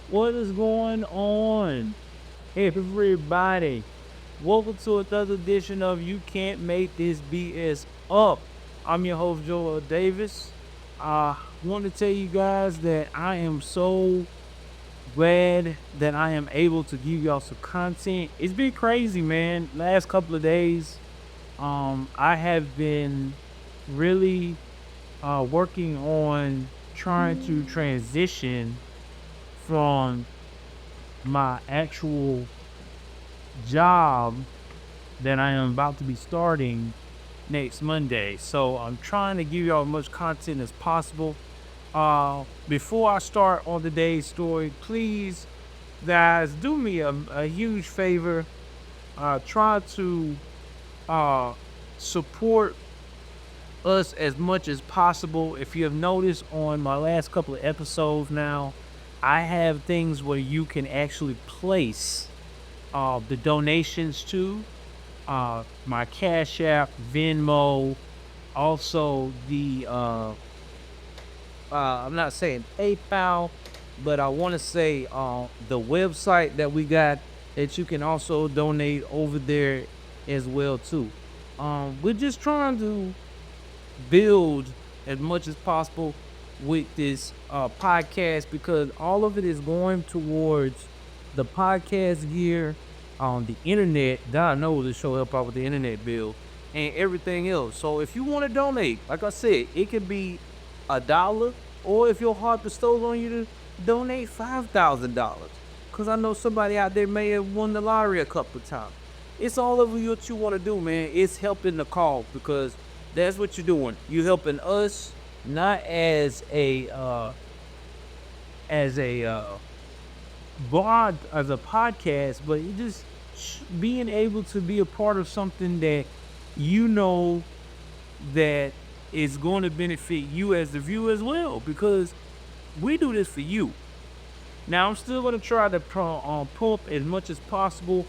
What is going on? Hey, everybody. Welcome to another edition of You Can't Make This BS Up. I'm your host, Joel Davis. I want to tell you guys that I am so glad that I am able to give y'all some content. It's been crazy, man. Last couple of days, I have been really working on trying to transition from my actual job that I am about to be starting next Monday. So I'm trying to give y'all as much content as possible. Before I start on today's story, please, guys, do me a huge favor. Try to uh, support us as much as possible. If you have noticed on my last couple of episodes now, I have things where you can actually place the donations to my Cash App, Venmo, also the I'm not saying PayPal, but I want to say the website that we got that you can also donate over there as well too. We're just trying to build as much as possible with this podcast because all of it is going towards the podcast gear on the internet that I know to show help out with the internet bill and everything else. So if you want to donate, like I said, it could be $1, or if your heart bestows on you to donate $5,000, because I know somebody out there may have won the lottery a couple of times. It's all over you what you want to do, man. It's helping the cause because that's what you're doing. You're helping us, not as a as a podcast, but you just being able to be a part of something that you know that is going to benefit you as the viewer as well, because we do this for you. Now I'm still going to try to pull up as much as possible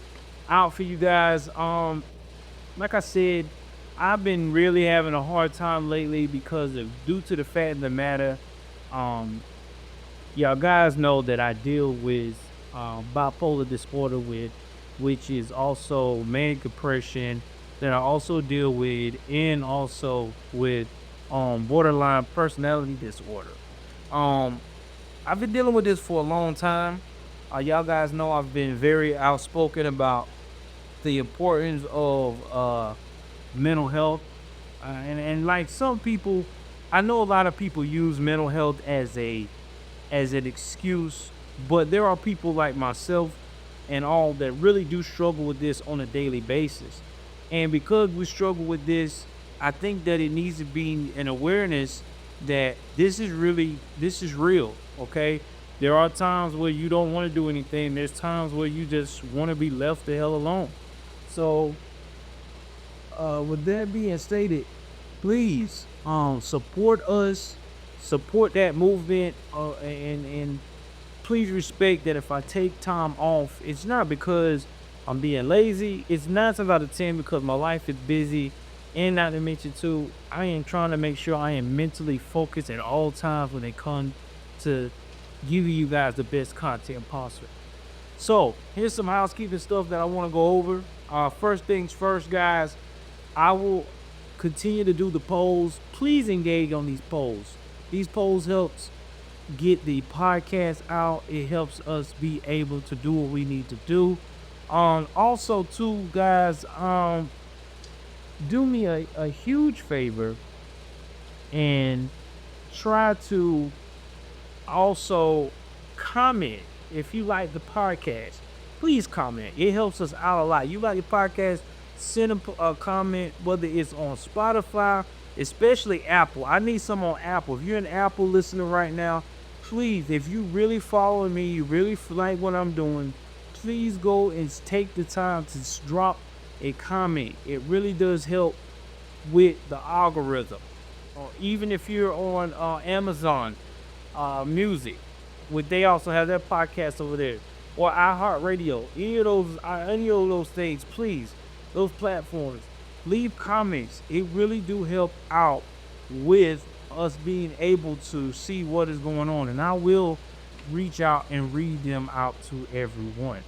out for you guys. Like I said, I've been really having a hard time lately because of due to the fact of the matter. Um, y'all guys know that I deal with bipolar disorder, with which is also manic depression, that I also deal with, and also with borderline personality disorder. Um, I've been dealing with this for a long time. Y'all guys know I've been very outspoken about the importance of mental health, and like some people, I know a lot of people use mental health as an excuse, but there are people like myself and all that really do struggle with this on a daily basis. And because we struggle with this, I think that it needs to be an awareness that this is real, okay? There are times where you don't want to do anything. There's times where you just want to be left the hell alone. So, with that being stated, please support us, support that movement, and please respect that if I take time off, it's not because I'm being lazy. It's 9 times out of 10 because my life is busy, and not to mention too, I am trying to make sure I am mentally focused at all times when it comes to giving you guys the best content possible. So here's some housekeeping stuff that I want to go over. First things first, guys. I will continue to do the polls. Please engage on these polls. These polls helps get the podcast out. It helps us be able to do what we need to do. Also, too, guys, do me a huge favor and try to also comment if you like the podcast. Please comment. It helps us out a lot. You like the podcast? Send a comment, whether it's on Spotify, especially Apple. I need some on Apple. If you're an Apple listener right now, please, if you really follow me, you really like what I'm doing, please go and take the time to drop a comment. It really does help with the algorithm. Or even if you're on Amazon Music, would they also have their podcast over there, or iHeartRadio, any of those things, please, those platforms, leave comments. It really do help out with us being able to see what is going on, and I will reach out and read them out to everyone.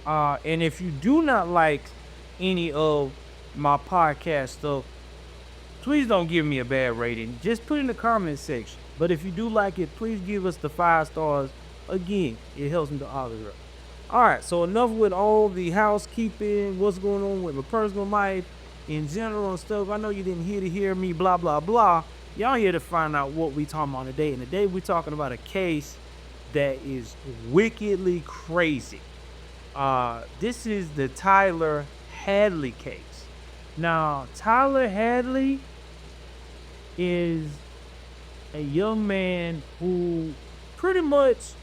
And if you do not like any of my podcast stuff, please don't give me a bad rating. Just put in the comment section. But if you do like it, please give us the 5 stars. Again, it helps me to algorithm. All right, so enough with all the housekeeping, what's going on with my personal life in general and stuff. I know you didn't hear me, blah, blah, blah. Y'all here to find out what we talking about today. And today we're talking about a case that is wickedly crazy. This is the Tyler Hadley case. Now, Tyler Hadley is a young man who pretty much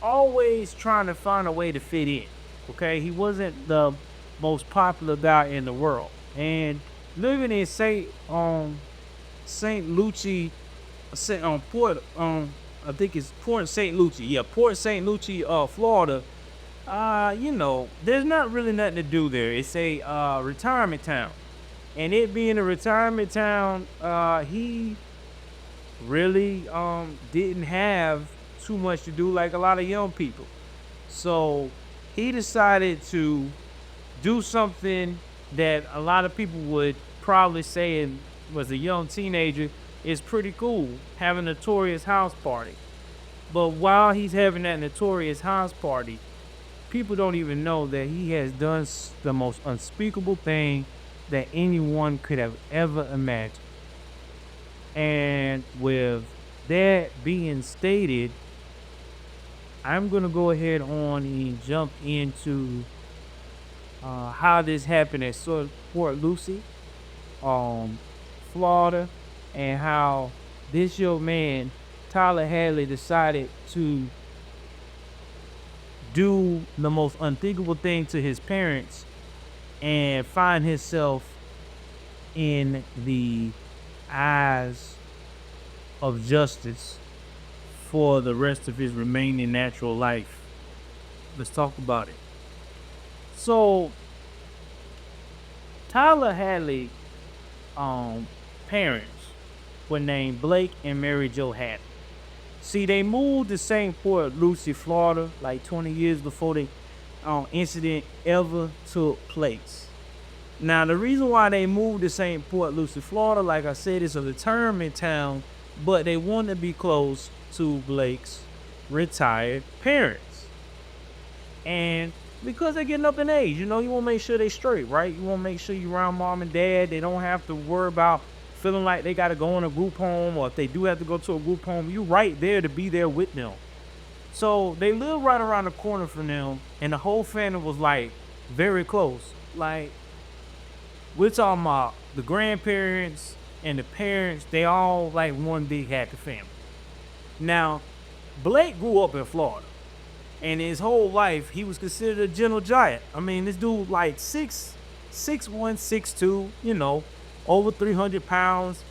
always trying to find a way to fit in. Okay, he wasn't the most popular guy in the world, and living in Saint Lucie, Port I think it's Port St. Lucie. Yeah, Port St. Lucie, Florida. There's not really nothing to do there. It's a retirement town. And it being a retirement town, he really didn't have too much to do like a lot of young people. So he decided to do something that a lot of people would probably say was a young teenager is pretty cool, having a notorious house party. But while he's having that notorious house party, people don't even know that he has done the most unspeakable thing that anyone could have ever imagined. And with that being stated, I'm going to go ahead on and jump into how this happened at Port Lucie, Florida, and how this young man, Tyler Hadley, decided to do the most unthinkable thing to his parents and find himself in the eyes of justice for the rest of his remaining natural life. Let's talk about it. So, Tyler Hadley parents were named Blake and Mary-Jo Hadley. See, they moved to St. Port Lucie, Florida, like 20 years before the incident ever took place. Now, the reason why they moved to St. Port Lucie, Florida, like I said, is a retirement town, but they wanted to be close to Blake's retired parents. And because they're getting up in age, you want to make sure they straight, right? You want to make sure you're around mom and dad. They don't have to worry about feeling like they got to go in a group home, or if they do have to go to a group home, you right there to be there with them. So they live right around the corner from them, and the whole family was like very close. Like, we're talking about the grandparents and the parents, they all like one big happy family. Now, Blake grew up in Florida, and his whole life he was considered a gentle giant. I mean, this dude like 6'1", 6'2", over 300 pounds.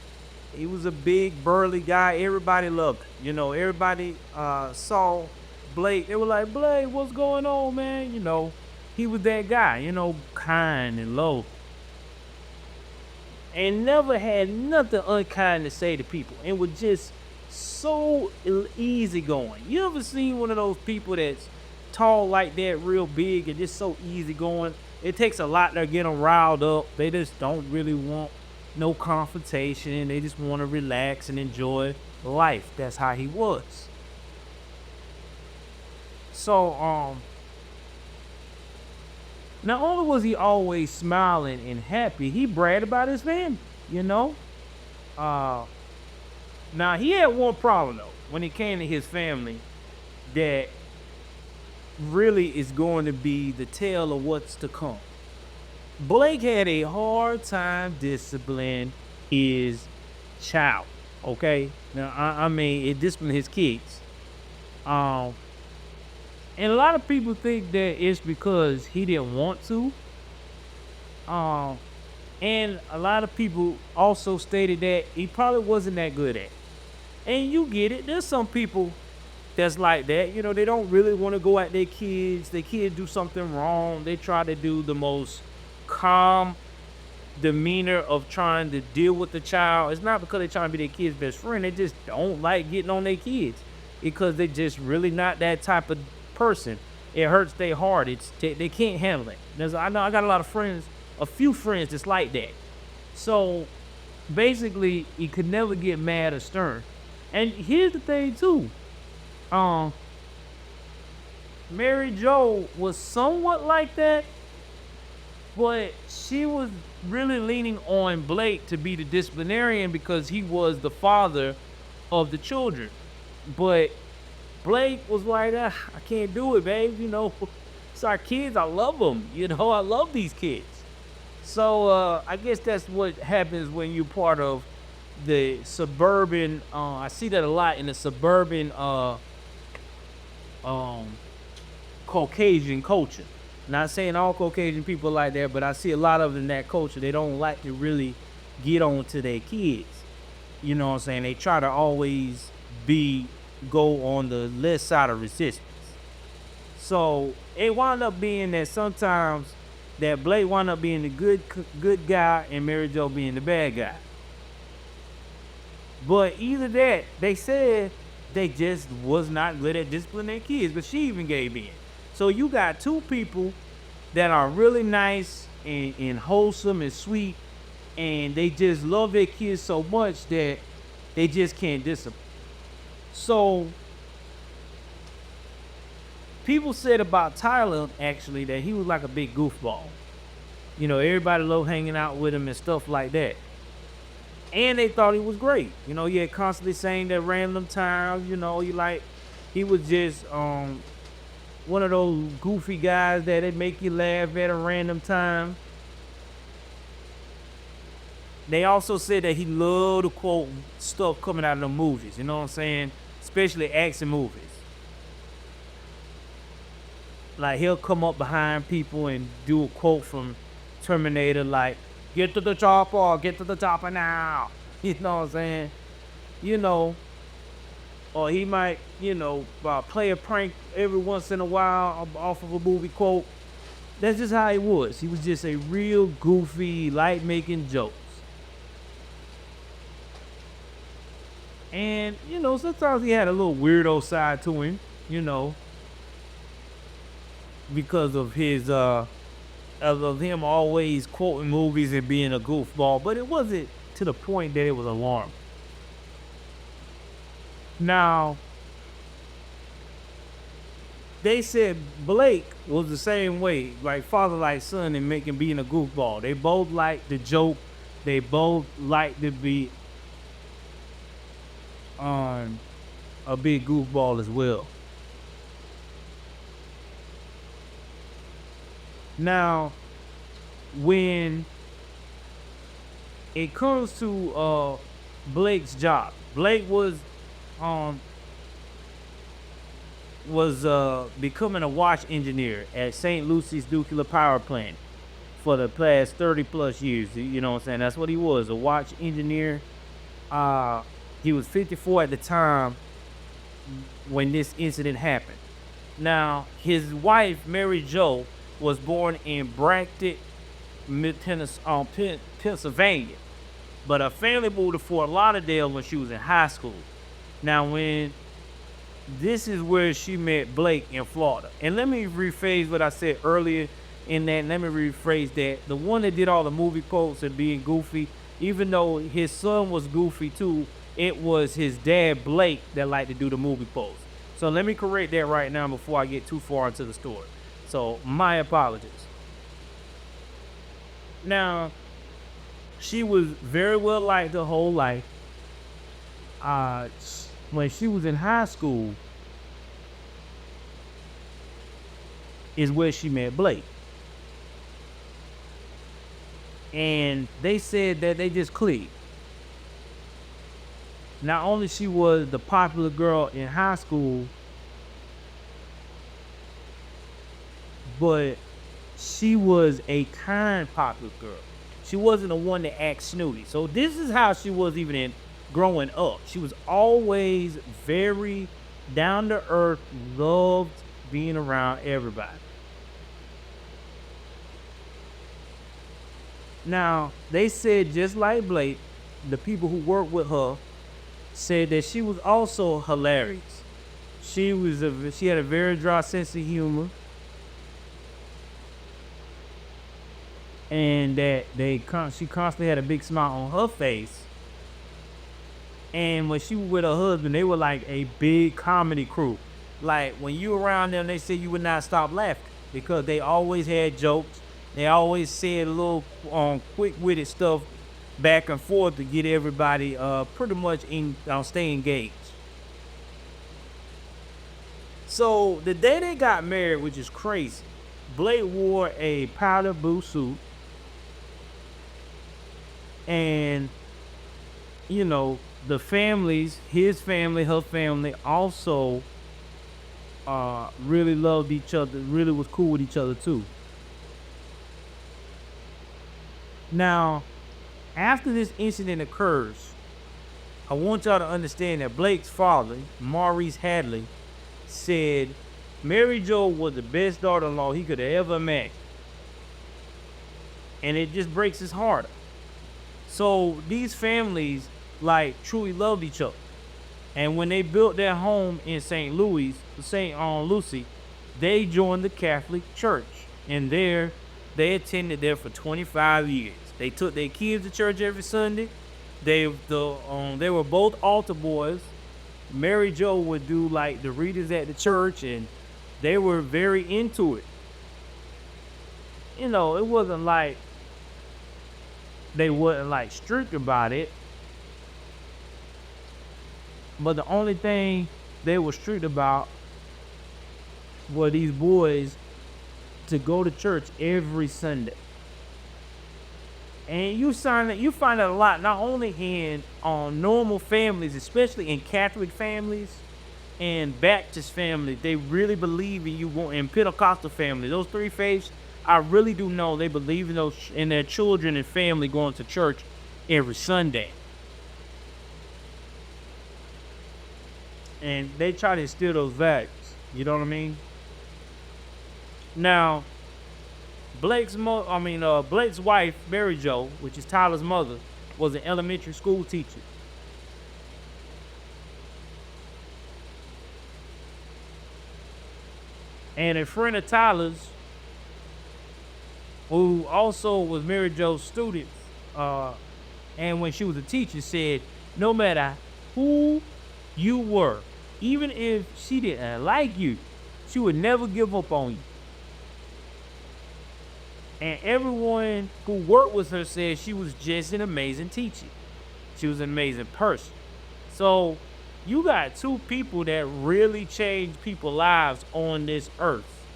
He was a big, burly guy. Everybody loved him. Everybody saw Blake. They were like, Blake, what's going on, man? He was that guy, kind and low. And never had nothing unkind to say to people. And was just so easygoing. You ever seen one of those people that's tall like that, real big, and just so easygoing? It takes a lot to get them riled up. They just don't really want no confrontation. They just want to relax and enjoy life. That's how he was. So, not only was he always smiling and happy, he bragged about his family, Now, he had one problem, though, when it came to his family, that really is going to be the tale of what's to come. Blake had a hard time disciplining his child, okay? Now, I mean, it disciplined his kids. And a lot of people think that it's because he didn't want to. And a lot of people also stated that he probably wasn't that good at it. And you get it. There's some people that's like that. They don't really want to go at their kids. Their kids do something wrong. They try to do the most calm demeanor of trying to deal with the child. It's not because they're trying to be their kid's best friend. They just don't like getting on their kids because they just really not that type of person. It hurts their heart. They can't handle it. I know I got a lot of friends, a few friends that's like that. So basically, he could never get mad or stern. And here's the thing too. Um, Mary-Jo was somewhat like that, but she was really leaning on Blake to be the disciplinarian because he was the father of the children. But Blake was like, I can't do it, babe. It's our kids. I love them. I love these kids. So I guess that's what happens when you're part of the suburban. I see that a lot in the suburban um, Caucasian culture. Not saying all Caucasian people like that, but I see a lot of them in that culture. They don't like to really get on to their kids. You know what I'm saying? They try to always go on the less side of resistance. So it wound up being that sometimes that Blake wound up being the good guy and Mary-Jo being the bad guy. But either that, they said they just was not good at disciplining their kids, but she even gave in. So you got two people that are really nice and wholesome and sweet, and they just love their kids so much that they just can't discipline. So people said about Tyler actually that he was like a big goofball. Everybody loved hanging out with him and stuff like that. And they thought he was great. He had constantly saying that random times, he was just one of those goofy guys that they make you laugh at a random time. They also said that he loved to quote stuff coming out of the movies, you know what I'm saying? Especially action movies. Like he'll come up behind people and do a quote from Terminator like, get to the chopper now. You know what I'm saying? Or he might, play a prank every once in a while off of a movie quote. That's just how he was. He was just a real goofy, light making jokes. And, sometimes he had a little weirdo side to him, because of his, of him always quoting movies and being a goofball, but it wasn't to the point that it was alarming. Now, they said Blake was the same way, like father like son in being a goofball. They both liked the joke. They both liked to be on a big goofball as well. Now, when it comes to Blake's job, Blake was becoming a watch engineer at St. Lucie's nuclear power plant for the past 30 plus years. You know what I'm saying? That's what he was, a watch engineer. He was 54 at the time when this incident happened. Now, his wife, Mary-Jo, was born in Bracton, Pennsylvania. But her family moved to Fort Lauderdale when she was in high school. Now, this is where she met Blake in Florida. And let me rephrase what I said earlier in that. Let me rephrase that. The one that did all the movie quotes and being goofy, even though his son was goofy too, it was his dad, Blake, that liked to do the movie quotes. So let me correct that right now before I get too far into the story. So my apologies. Now, she was very well liked her whole life. When she was in high school is where she met Blake. And they said that they just clicked. Not only she was the popular girl in high school, but she was a kind, popular girl. She wasn't the one that acted snooty. So this is how she was even growing up. She was always very down to earth, loved being around everybody. Now, they said just like Blake, the people who worked with her said that she was also hilarious. She had a very dry sense of humor, and that she constantly had a big smile on her face. And when she was with her husband, they were like a big comedy crew. Like when you around them, they said you would not stop laughing because they always had jokes. They always said a little quick witted stuff back and forth to get everybody pretty much stay engaged. So the day they got married, which is crazy, Blake wore a powder blue suit, and you know the families, his family, her family, also really loved each other, really was cool with each other too. Now, after this incident occurs, I want y'all to understand that Blake's father, Maurice Hadley, said Mary-Jo was the best daughter-in-law he could have ever imagined. And it just breaks his heart. So these families like truly loved each other. And when they built their home in St. Lucie, they joined the Catholic Church. And there, they attended there for 25 years. They took their kids to church every Sunday. They were both altar boys. Mary-Jo would do like the readings at the church, and they were very into it. You know, it wasn't like they wasn't like strict about it. But the only thing they were strict about were these boys to go to church every Sunday. And you find that a lot, not only in normal families, especially in Catholic families and Baptist families. They really believe in in Pentecostal families. Those three faiths, I really do know they believe in their children and family going to church every Sunday. And they try to instill those values. You know what I mean? Now, Blake's wife, Mary-Jo, which is Tyler's mother, was an elementary school teacher. And a friend of Tyler's, who also was Mary-Jo's student, and when she was a teacher, said no matter who you were, even if she didn't like you, she would never give up on you. And everyone who worked with her said she was just an amazing teacher. She was an amazing person. So you got two people that really changed people's lives on this earth.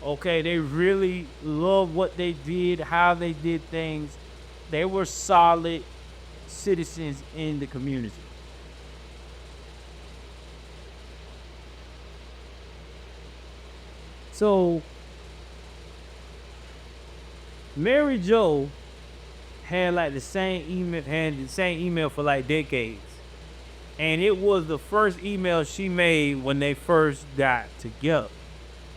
Okay, they really love what they did, how they did things. They were solid citizens in the community. So Mary-Jo had the same email for like decades. And it was the first email she made when they first got together.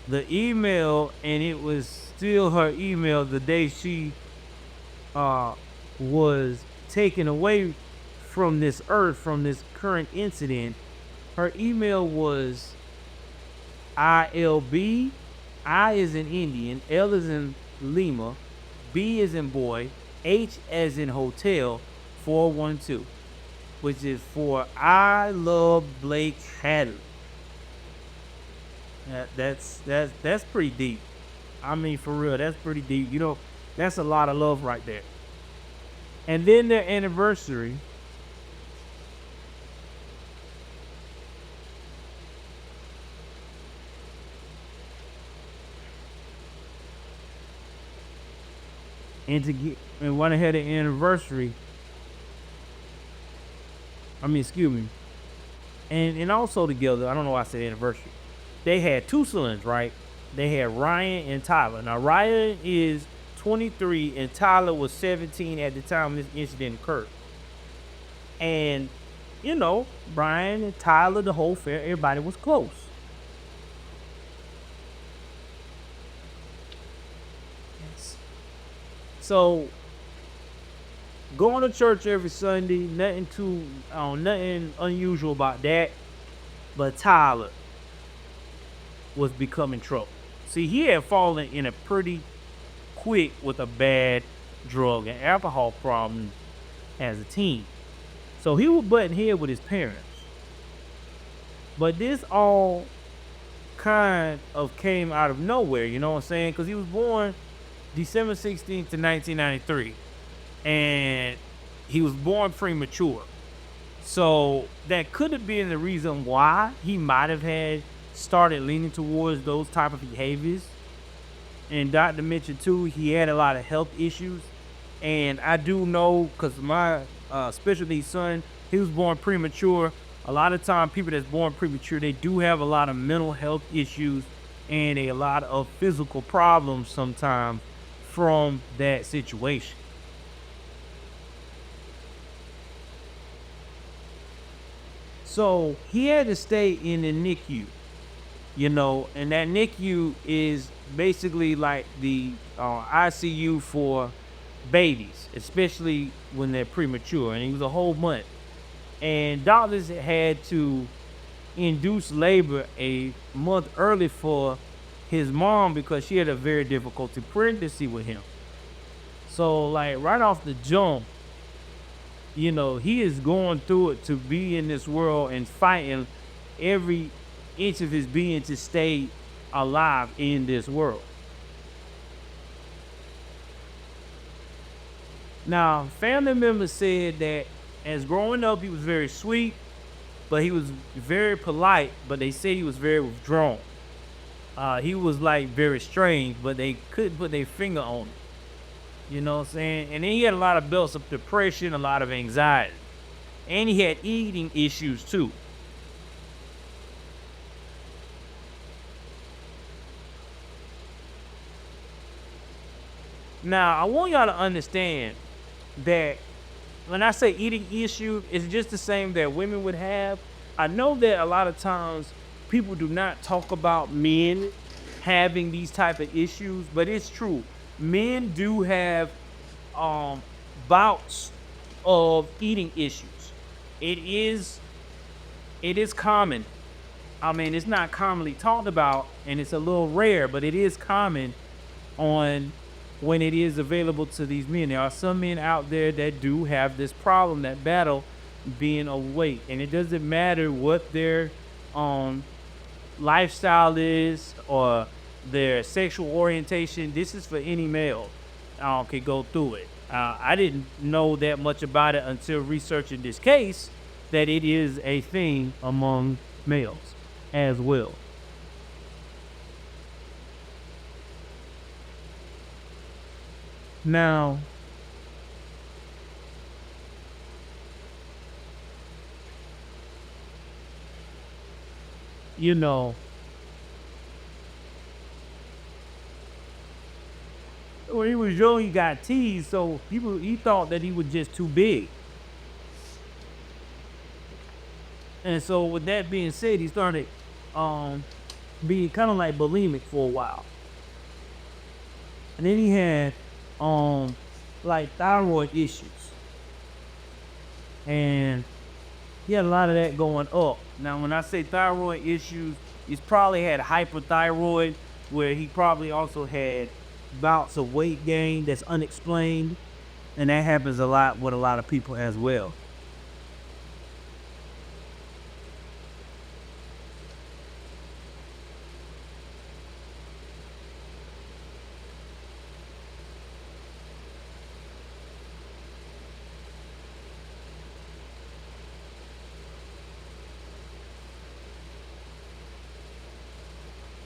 The email, and it was still her email the day she was taken away from this earth, from this current incident. Her email was ILB, I is in Indian, L is in Lima, B is in boy, H as in hotel, 412, which is for I love Blake Hadley. That's pretty deep. I mean, for real, that's pretty deep. You know, that's a lot of love right there. And then their anniversary. And when they had an anniversary, excuse me, and also together, I don't know why I said anniversary. They had two sons, right? They had Ryan and Tyler. Now Ryan is 23 and Tyler was 17 at the time this incident occurred. And you know, Brian and Tyler, the whole fair, everybody was close. Yes. So going to church every Sunday, nothing unusual about that. But Tyler was becoming trouble. See, he had fallen in a pretty quick with a bad drug and alcohol problem as a teen. So he was butting head with his parents. But this all kind of came out of nowhere, you know what I'm saying? Because he was born December 16th, 1993. And he was born premature. So that could have been the reason why he might have had started leaning towards those type of behaviors. And Dr. mentioned too, he had a lot of health issues. And I do know, because my special needs son, he was born premature. A lot of time people that's born premature, they do have a lot of mental health issues and a lot of physical problems sometimes from that situation. So he had to stay in the NICU, and that NICU is basically like the ICU for babies, especially when they're premature. And he was a whole month. And doctors had to induce labor a month early for his mom because she had a very difficult pregnancy with him. So, like, right off the jump, he is going through it to be in this world and fighting every inch of his being to stay alive in this world. Now, family members said that as growing up, he was very sweet, but he was very polite, but they say he was very withdrawn. He was like very strange, but they couldn't put their finger on it. You know what I'm saying? And then he had a lot of belts of depression, a lot of anxiety. And he had eating issues too. Now, I want y'all to understand that when I say eating issue, it's just the same that women would have. I know that a lot of times people do not talk about men having these type of issues, but it's true. Men do have bouts of eating issues. It is common. I mean, it's not commonly talked about, and it's a little rare, but it is common on when it is available to these men. There are some men out there that do have this problem, that battle being overweight, and it doesn't matter what their lifestyle is or their sexual orientation. This is for any male can go through it. I didn't know that much about it until researching this case, that it is a thing among males as well. Now, you know, when he was young, he got teased, so he thought that he was just too big. And so with that being said, he started um being kind of like bulimic for a while. And then he had like thyroid issues. And he had a lot of that going up. Now when I say thyroid issues, he's probably had hyperthyroid, where he probably also had bouts of weight gain that's unexplained. And that happens a lot with a lot of people as well.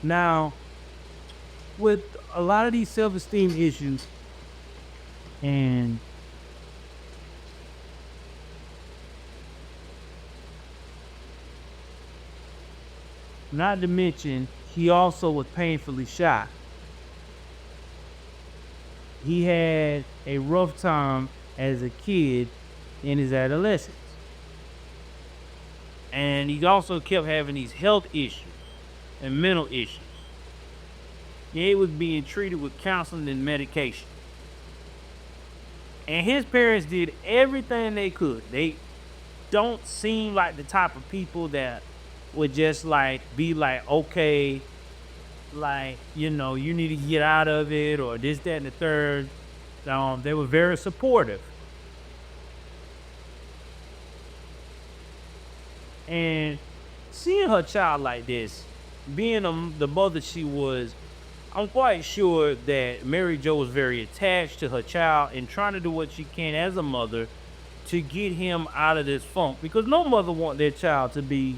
Now, with a lot of these self-esteem issues, and not to mention, he also was painfully shy. He had a rough time as a kid in his adolescence. And he also kept having these health issues and mental issues. He was being treated with counseling and medication. And his parents did everything they could. They don't seem like the type of people that would just like be like, okay, like, you need to get out of it or this, that, and the third. They were very supportive. And seeing her child like this, being the mother she was, I'm quite sure that Mary-Jo was very attached to her child and trying to do what she can as a mother to get him out of this funk, because no mother want their child to be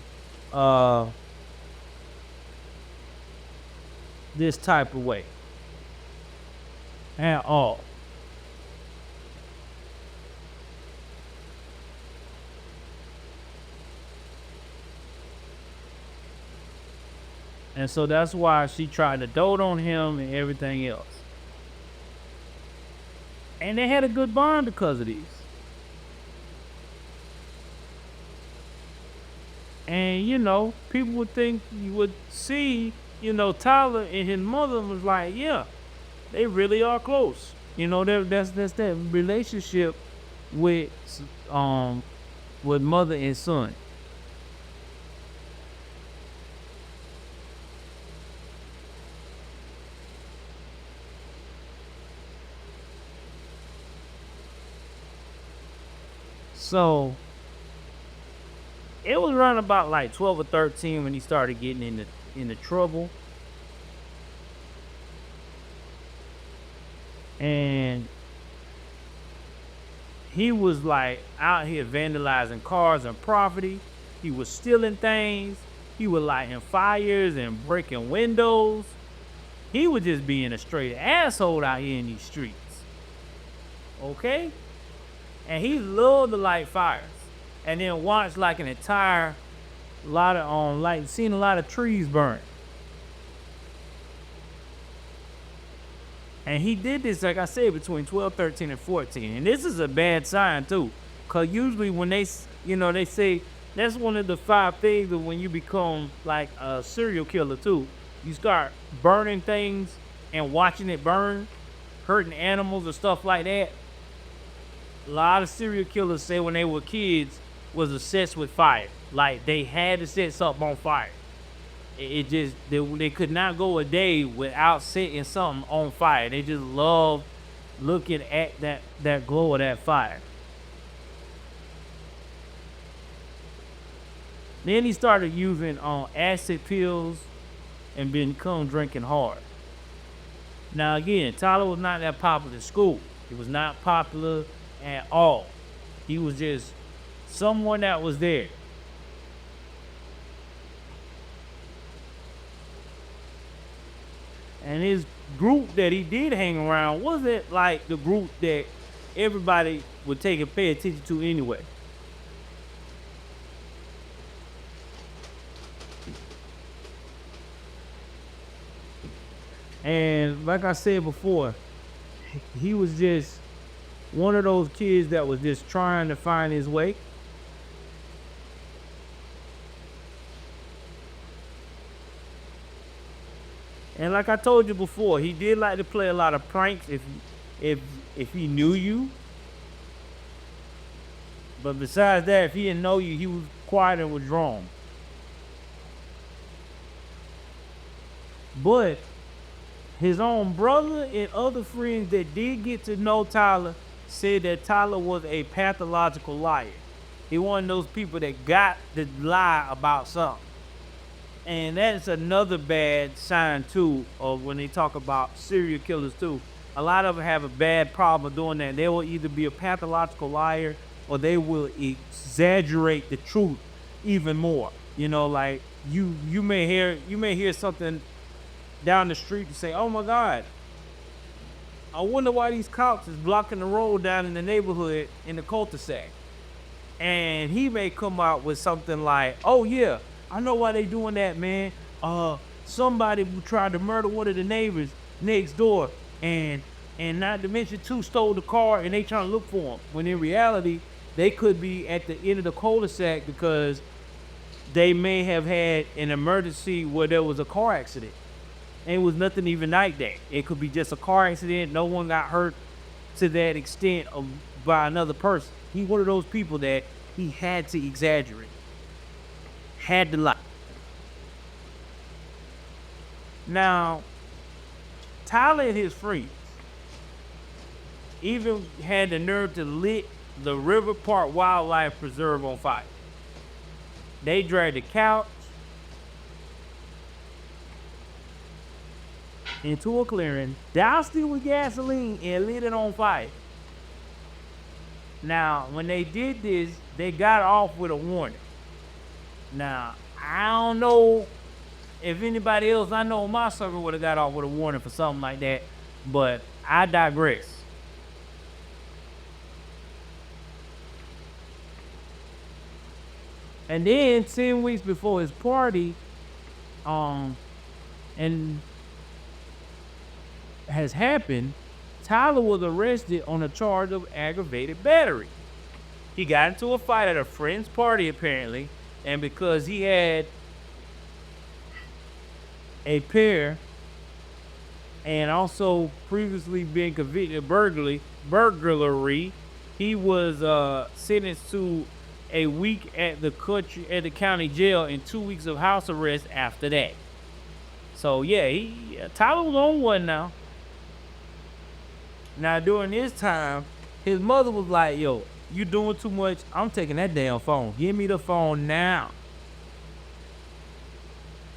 this type of way at all. And so that's why she tried to dote on him and everything else. And they had a good bond because of these. And people would think, you would see, Tyler and his mother was like, yeah, they really are close. That's that relationship with mother and son. So it was around about like 12 or 13 when he started getting into trouble. And he was like out here vandalizing cars and property. He was stealing things. He was lighting fires and breaking windows. He was just being a straight asshole out here in these streets. Okay? And he loved to light fires. And then watch like an entire lot of seen a lot of trees burn. And he did this, like I said, between 12, 13, and 14. And this is a bad sign too. Cause usually when they say that's one of the 5 things of when you become like a serial killer too. You start burning things and watching it burn, hurting animals and stuff like that. A lot of serial killers say when they were kids was obsessed with fire. Like they had to set something on fire. It just, they could not go a day without setting something on fire. They just love looking at that glow of that fire. Then he started using acid pills and become drinking hard. Now again, Tyler was not that popular in school. He was not popular at all. He was just someone that was there. And his group that he did hang around wasn't like the group that everybody would take and pay attention to anyway. And like I said before, he was just one of those kids that was just trying to find his way. And like I told you before, he did like to play a lot of pranks if he knew you. But besides that, if he didn't know you, he was quiet and withdrawn. But his own brother and other friends that did get to know Tyler said that Tyler was a pathological liar. He one of those people that got to lie about something. And that's another bad sign too, of when they talk about serial killers too. A lot of them have a bad problem of doing that. They will either be a pathological liar or they will exaggerate the truth even more. Like you may hear something down the street and say, "Oh my God, I wonder why these cops is blocking the road down in the neighborhood in the cul-de-sac." And he may come out with something like, "Oh yeah, I know why they doing that, man. Somebody tried to murder one of the neighbors next door, and not to mention 2 stole the car, and they trying to look for him." When in reality, they could be at the end of the cul-de-sac because they may have had an emergency where there was a car accident. And it was nothing even like that. It could be just a car accident. No one got hurt. to that extent of by another person. He one of those people that he had to exaggerate, had to lie. Now, Tyler and his friends even had the nerve to lit the River Park Wildlife Preserve on fire. They dragged the couch into a clearing, doused it with gasoline, and lit it on fire. Now, when they did this, they got off with a warning. Now, I don't know if anybody else I know in my circle would have got off with a warning for something like that, but I digress. And then 10 weeks before his party, and has happened, Tyler was arrested on a charge of aggravated battery. He got into a fight at a friend's party apparently, and because he had a pair and also previously been convicted of burglary, he was sentenced to a week at the county jail and 2 weeks of house arrest after that. So yeah, Tyler was on one now. Now during this time, his mother was like, "Yo, you doing too much. I'm taking that damn phone. Give me the phone now."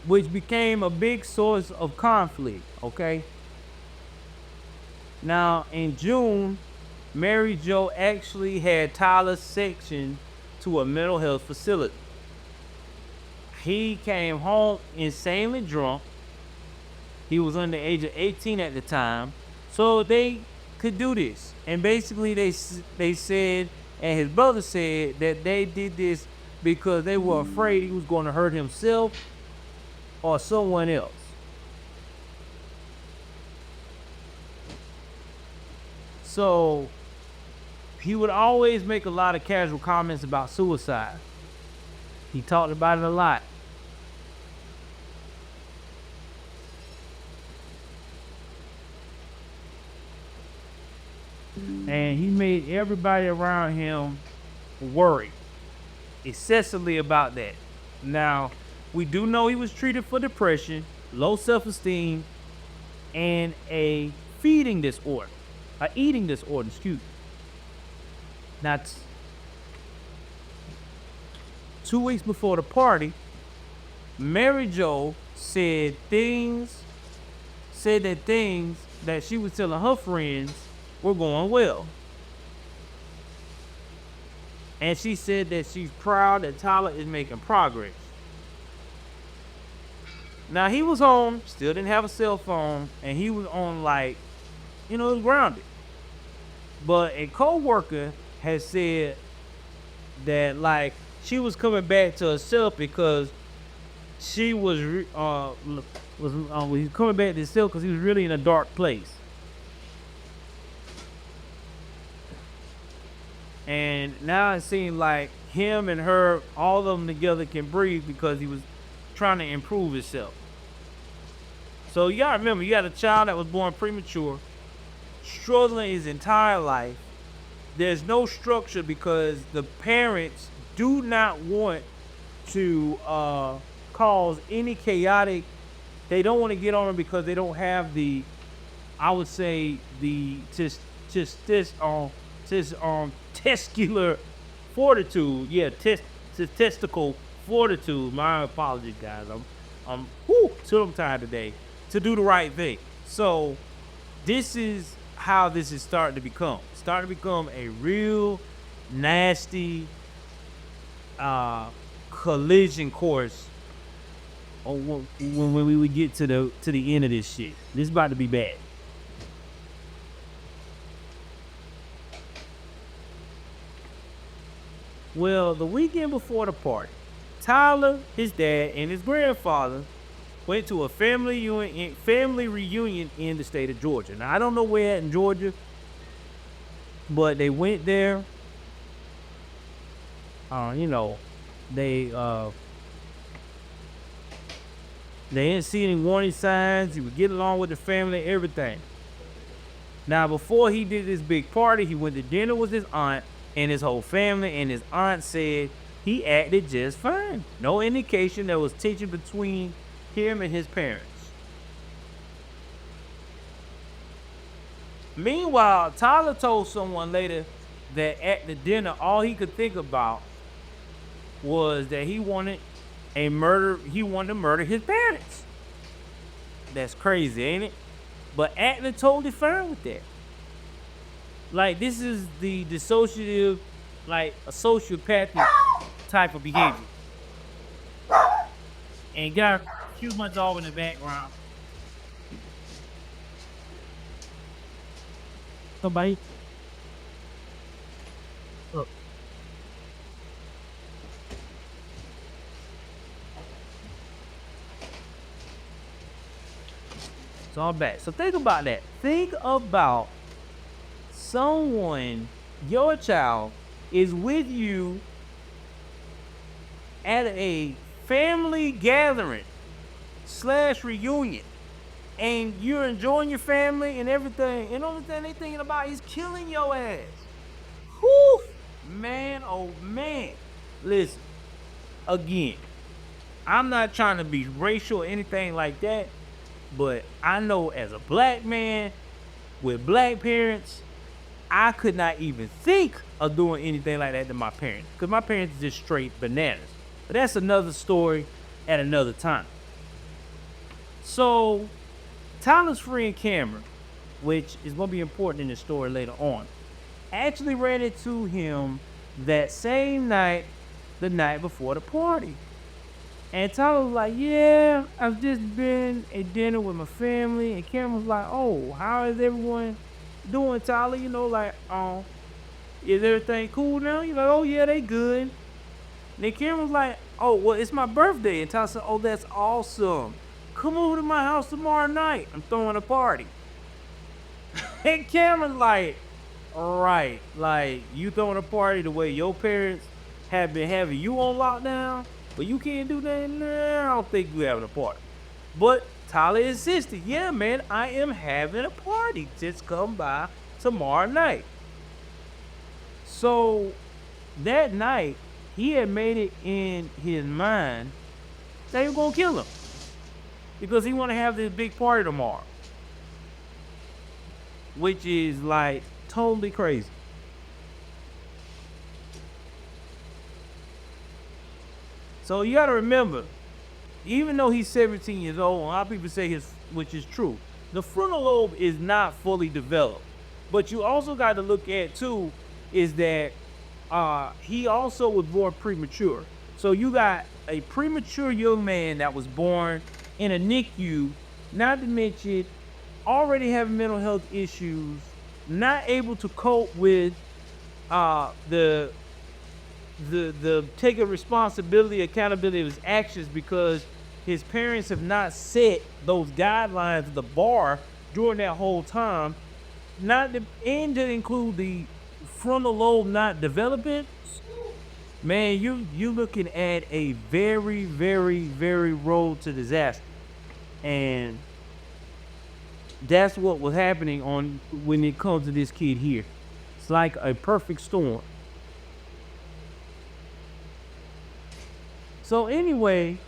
Which became a big source of conflict, okay? Now, in June, Mary-Jo actually had Tyler sectioned to a mental health facility. He came home insanely drunk. He was under the age of 18 at the time, so they could do this. And basically, they said, and his brother said, that they did this because they were afraid he was going to hurt himself or someone else. So he would always make a lot of casual comments about suicide. He talked about it a lot. And he made everybody around him worry excessively about that. Now, we do know he was treated for depression, low self-esteem, and a eating disorder, excuse me. Now, 2 weeks before the party, Mary-Jo said that things that she was telling her friends were going well. And she said that she's proud that Tyler is making progress. Now, he was home, still didn't have a cell phone, and he was on he was grounded. But a co-worker has said that she was coming back to herself because she was coming back to herself because he was really in a dark place. And now it seems like him and her, all of them together, can breathe because he was trying to improve himself. So you gotta remember, you got a child that was born premature, struggling his entire life. There's no structure because the parents do not want to cause any chaotic. They don't want to get on him because they don't have the, I would say, the testicular fortitude. Yeah, testicle fortitude. My apologies, guys. I'm too tired today to do the right thing. So this is how this is starting to become. It's starting to become a real nasty collision course when we would get to the end of this shit. This is about to be bad. Well, the weekend before the party, Tyler, his dad, and his grandfather went to a family reunion in the state of Georgia. Now, I don't know where in Georgia, but they went there. They didn't see any warning signs. He would get along with the family, everything. Now, before he did this big party, he went to dinner with his aunt and his whole family, and his aunt said he acted just fine. No indication there was tension between him and his parents. Meanwhile, Tyler told someone later that at the dinner, all he could think about was that he wanted to murder his parents. That's crazy, ain't it? But acting totally fine with that. Like, this is the dissociative, like a sociopathic type of behavior. And got excuse my dog in the background. Somebody. Look. It's all bad. So think about that. Think about someone, your child, is with you at a family gathering / reunion, and you're enjoying your family and everything, and the only thing they thinking about is killing your ass. Whew, man, oh man. Listen, again, I'm not trying to be racial or anything like that, but I know as a black man with black parents, I could not even think of doing anything like that to my parents, because my parents are just straight bananas. But that's another story at another time. So, Tyler's friend Cameron, which is going to be important in the story later on, actually ran into him that same night, the night before the party. And Tyler was like, yeah, I've just been at dinner with my family. And Cameron was like, oh, how is everyone doing, Tyler? You know, like, is everything cool now? You're like, oh, yeah, they good. And then Cameron was like, oh, well, it's my birthday. And Tyler said, oh, that's awesome. Come over to my house tomorrow night. I'm throwing a party. And Cameron's like, right, like, you throwing a party the way your parents have been having you on lockdown, but you can't do that? Nah, I don't think you having a party. But Tyler insisted, yeah, man, I am having a party. Just come by tomorrow night. So that night, he had made it in his mind that he was going to kill him, because he want to have this big party tomorrow, which is like totally crazy. So you got to remember, even though he's 17 years old, a lot of people say which is true, the frontal lobe is not fully developed. But you also got to look at too, is that he also was born premature. So you got a premature young man that was born in a NICU, not to mention already having mental health issues, not able to cope with the taking responsibility, accountability of his actions, because his parents have not set those guidelines, the bar during that whole time, and to include the frontal lobe not developing. Man, you looking at a very, very, very road to disaster. And that's what was happening when it comes to this kid here. It's like a perfect storm. So anyway,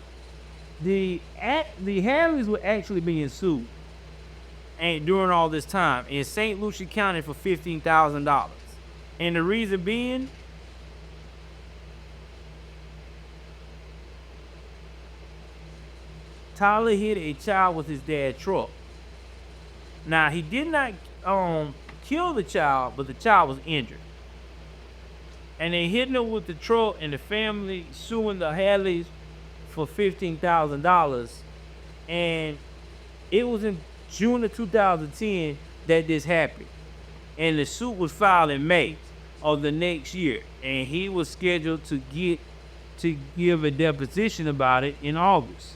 the Hadleys were actually being sued, and during all this time in St. Lucie County for $15,000. And the reason being, Tyler hit a child with his dad's truck. Now, he did not kill the child, but the child was injured. And they hitting him with the truck, and the family suing the Hadleys for $15,000. And it was in June of 2010 that this happened. And the suit was filed in May of the next year. And he was scheduled to give a deposition about it in August.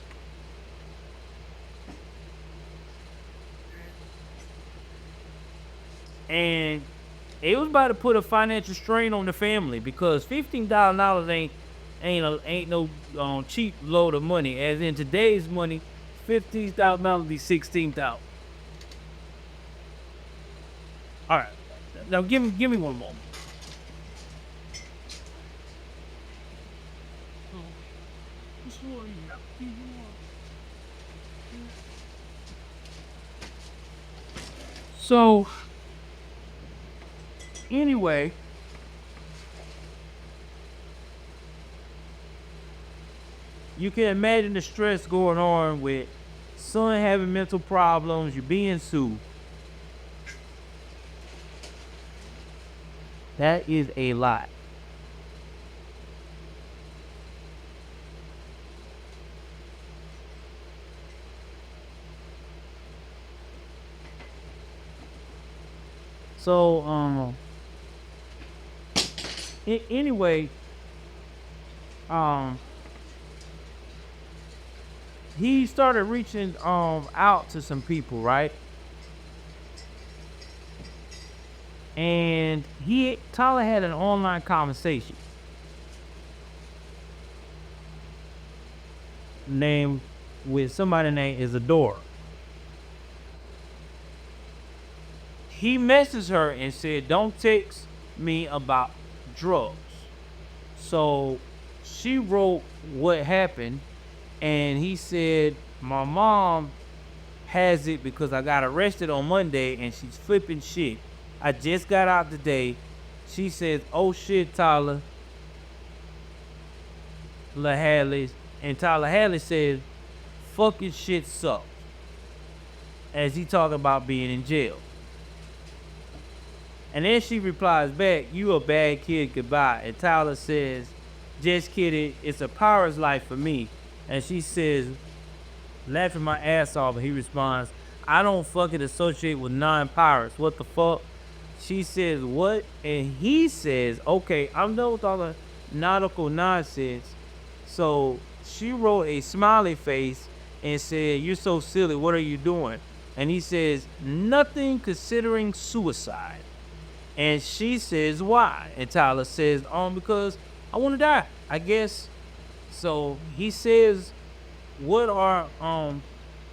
And it was about to put a financial strain on the family, because $15,000 ain't no cheap load of money. As in today's money, $15,000 be $16,000. All right. Now give me one moment. So anyway, you can imagine the stress going on with son having mental problems, you being sued. That is a lot. So anyway, um he started reaching out to some people, right? And Tyler had an online conversation named with somebody named Isadora. He messaged her and said, "Don't text me about drugs." So she wrote what happened, and he said, "My mom has it because I got arrested on Monday and she's flipping shit. I just got out today." She says, "Oh shit, Tyler Hadley." And Tyler Hadley says, "Fucking shit sucks," as he talking about being in jail. And then she replies back, "You a bad kid, goodbye." And Tyler says, "Just kidding, it's a pirate's life for me." And she says, laughing my ass off, and he responds, "I don't fucking associate with non-pirates. What the fuck?" She says, "What?" And he says, "Okay, I'm done with all the nautical nonsense." So she wrote a smiley face and said, "You're so silly. What are you doing?" And he says, "Nothing, considering suicide." And she says, "Why?" And Tyler says, "Because I want to die, I guess." So he says, "What are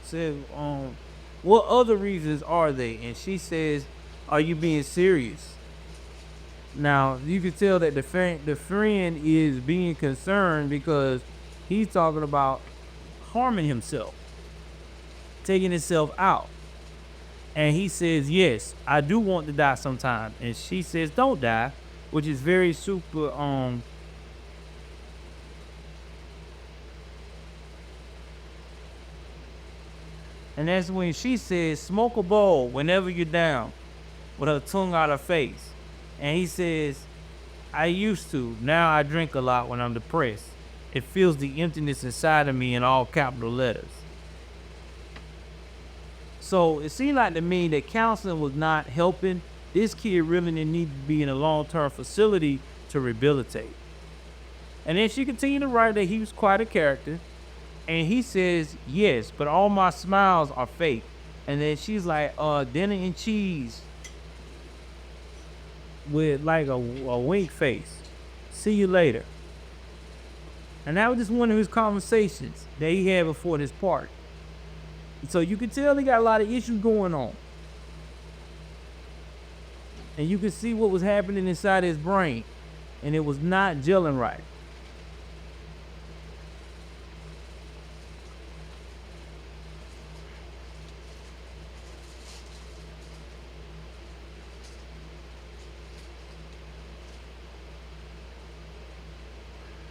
says what other reasons are they?" And she says, "Are you being serious?" Now you can tell that the friend is being concerned because he's talking about harming himself, taking himself out. And he says, "Yes, I do want to die sometime." And she says, "Don't die," which is very super and that's when she says, "Smoke a bowl whenever you're down," with her tongue out her face. And he says, "I used to. Now I drink a lot when I'm depressed. It fills the emptiness inside of me," in all capital letters. So it seemed like to me that counseling was not helping. This kid really needed to be in a long-term facility to rehabilitate. And then she continued to write that he was quite a character. And he says, "Yes, but all my smiles are fake." And then she's like, "Dinner and cheese," with like a wink face. "See you later." And that was just one of his conversations that he had before this party. So you can tell he got a lot of issues going on. And you can see what was happening inside his brain. And it was not gelling right.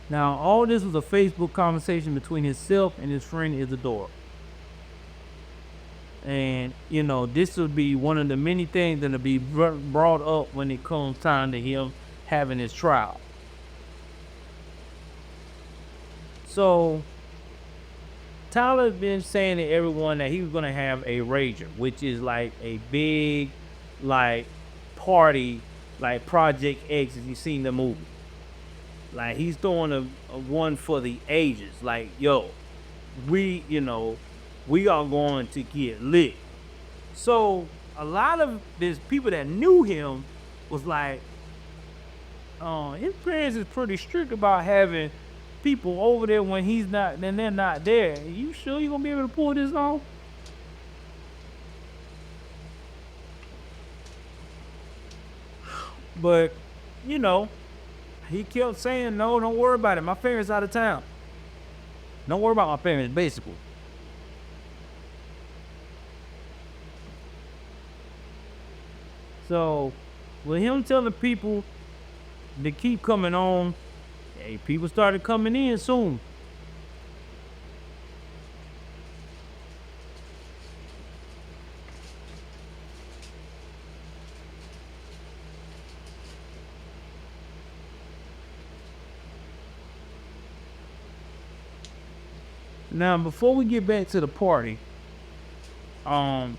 Now, all this was a Facebook conversation between himself and his friend Isadora. And, this would be one of the many things that'll be brought up when it comes time to him having his trial. So, Tyler's been saying to everyone that he was going to have a rager, which is like a big, like, party, like Project X, if you've seen the movie. Like, he's throwing a one for the ages. Like, yo, we are going to get lit. So a lot of these people that knew him was like, his parents is pretty strict about having people over there when he's not, then they're not there. You sure you're gonna be able to pull this off? But, you know, he kept saying, no, don't worry about it. My parents out of town. Don't worry about my parents, basically. So, with him telling people to keep coming on, hey, people started coming in soon. Now, before we get back to the party, um,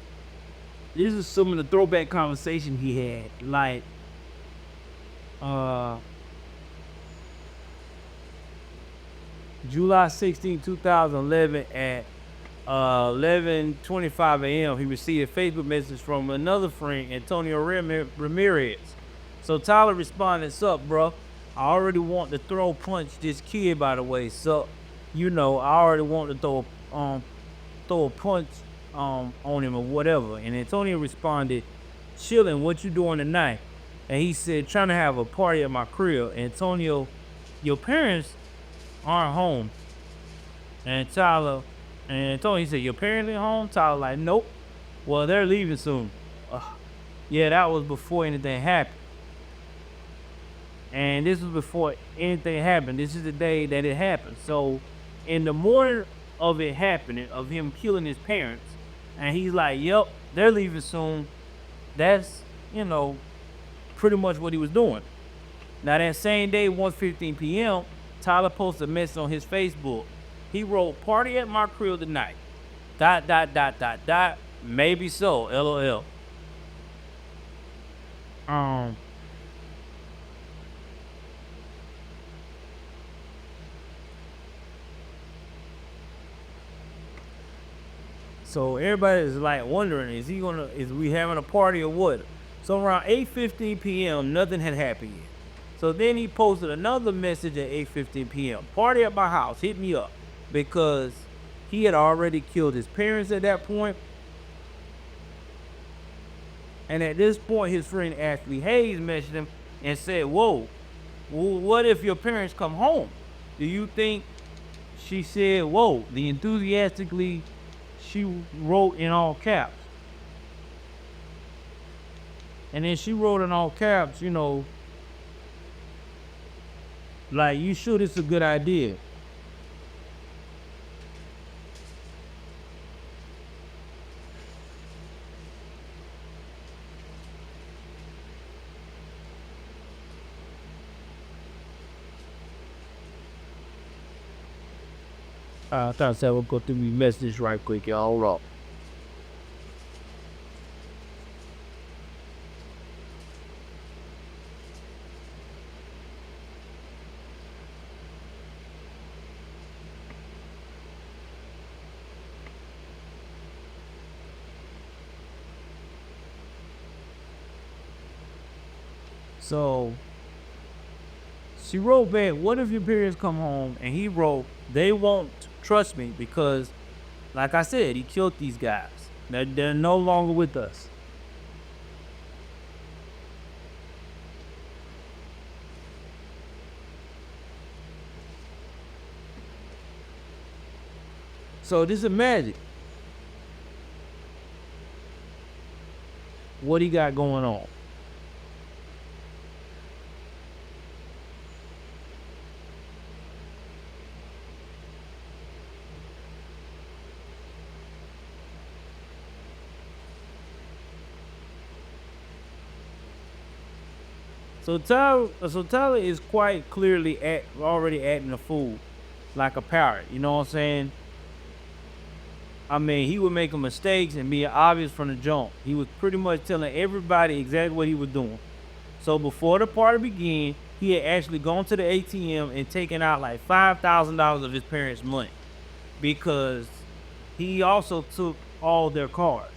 this is some of the throwback conversation he had. Like, uh, July 16, 2011 at 11:25 a.m. he received a Facebook message from another friend, Antonio Ramirez. So Tyler responded, "Sup, bro? I already want to throw punch this kid, by the way. So, you know, I already want to throw a punch on him or whatever." And Antonio responded, "Chilling, what you doing tonight?" And he said, "Trying to have a party at my crib." Antonio, "Your parents aren't home." And Tyler, and Antonio, he said, "Your parents at home?" Tyler like, "Nope." "Well, they're leaving soon." Ugh. Yeah, that was before anything happened. And this was before anything happened. This is the day that it happened. So, in the morning of it happening, of him killing his parents, and he's like, "Yep, they're leaving soon." That's, you know, pretty much what he was doing. Now, that same day, 1:15 p.m., Tyler posted a message on his Facebook. He wrote, "Party at my crib tonight. ... Maybe so. LOL." Um, so everybody is like wondering, is we having a party or what? So around 8:15 p.m., nothing had happened yet. So then he posted another message at 8:15 p.m. "Party at my house, hit me up." Because he had already killed his parents at that point. And at this point, his friend Ashley Hayes messaged him and said, "Whoa, what if your parents come home? Do you think?" She said, "Whoa." The enthusiastically, she wrote in all caps. And then she wrote in all caps, you know, like, "You sure this is a good idea?" I thought I said we'll go through these messages right quick, y'all. Hold up. So she wrote back, "What if your parents come home?" And he wrote, "They won't trust me because, like I said, he killed these guys. They're no longer with us." So just imagine what he got going on. So Tyler is quite clearly already acting a fool, like a parrot. You know what I'm saying? I mean, he was making mistakes and being obvious from the jump. He was pretty much telling everybody exactly what he was doing. So before the party began, he had actually gone to the ATM and taken out like $5,000 of his parents' money because he also took all their cars.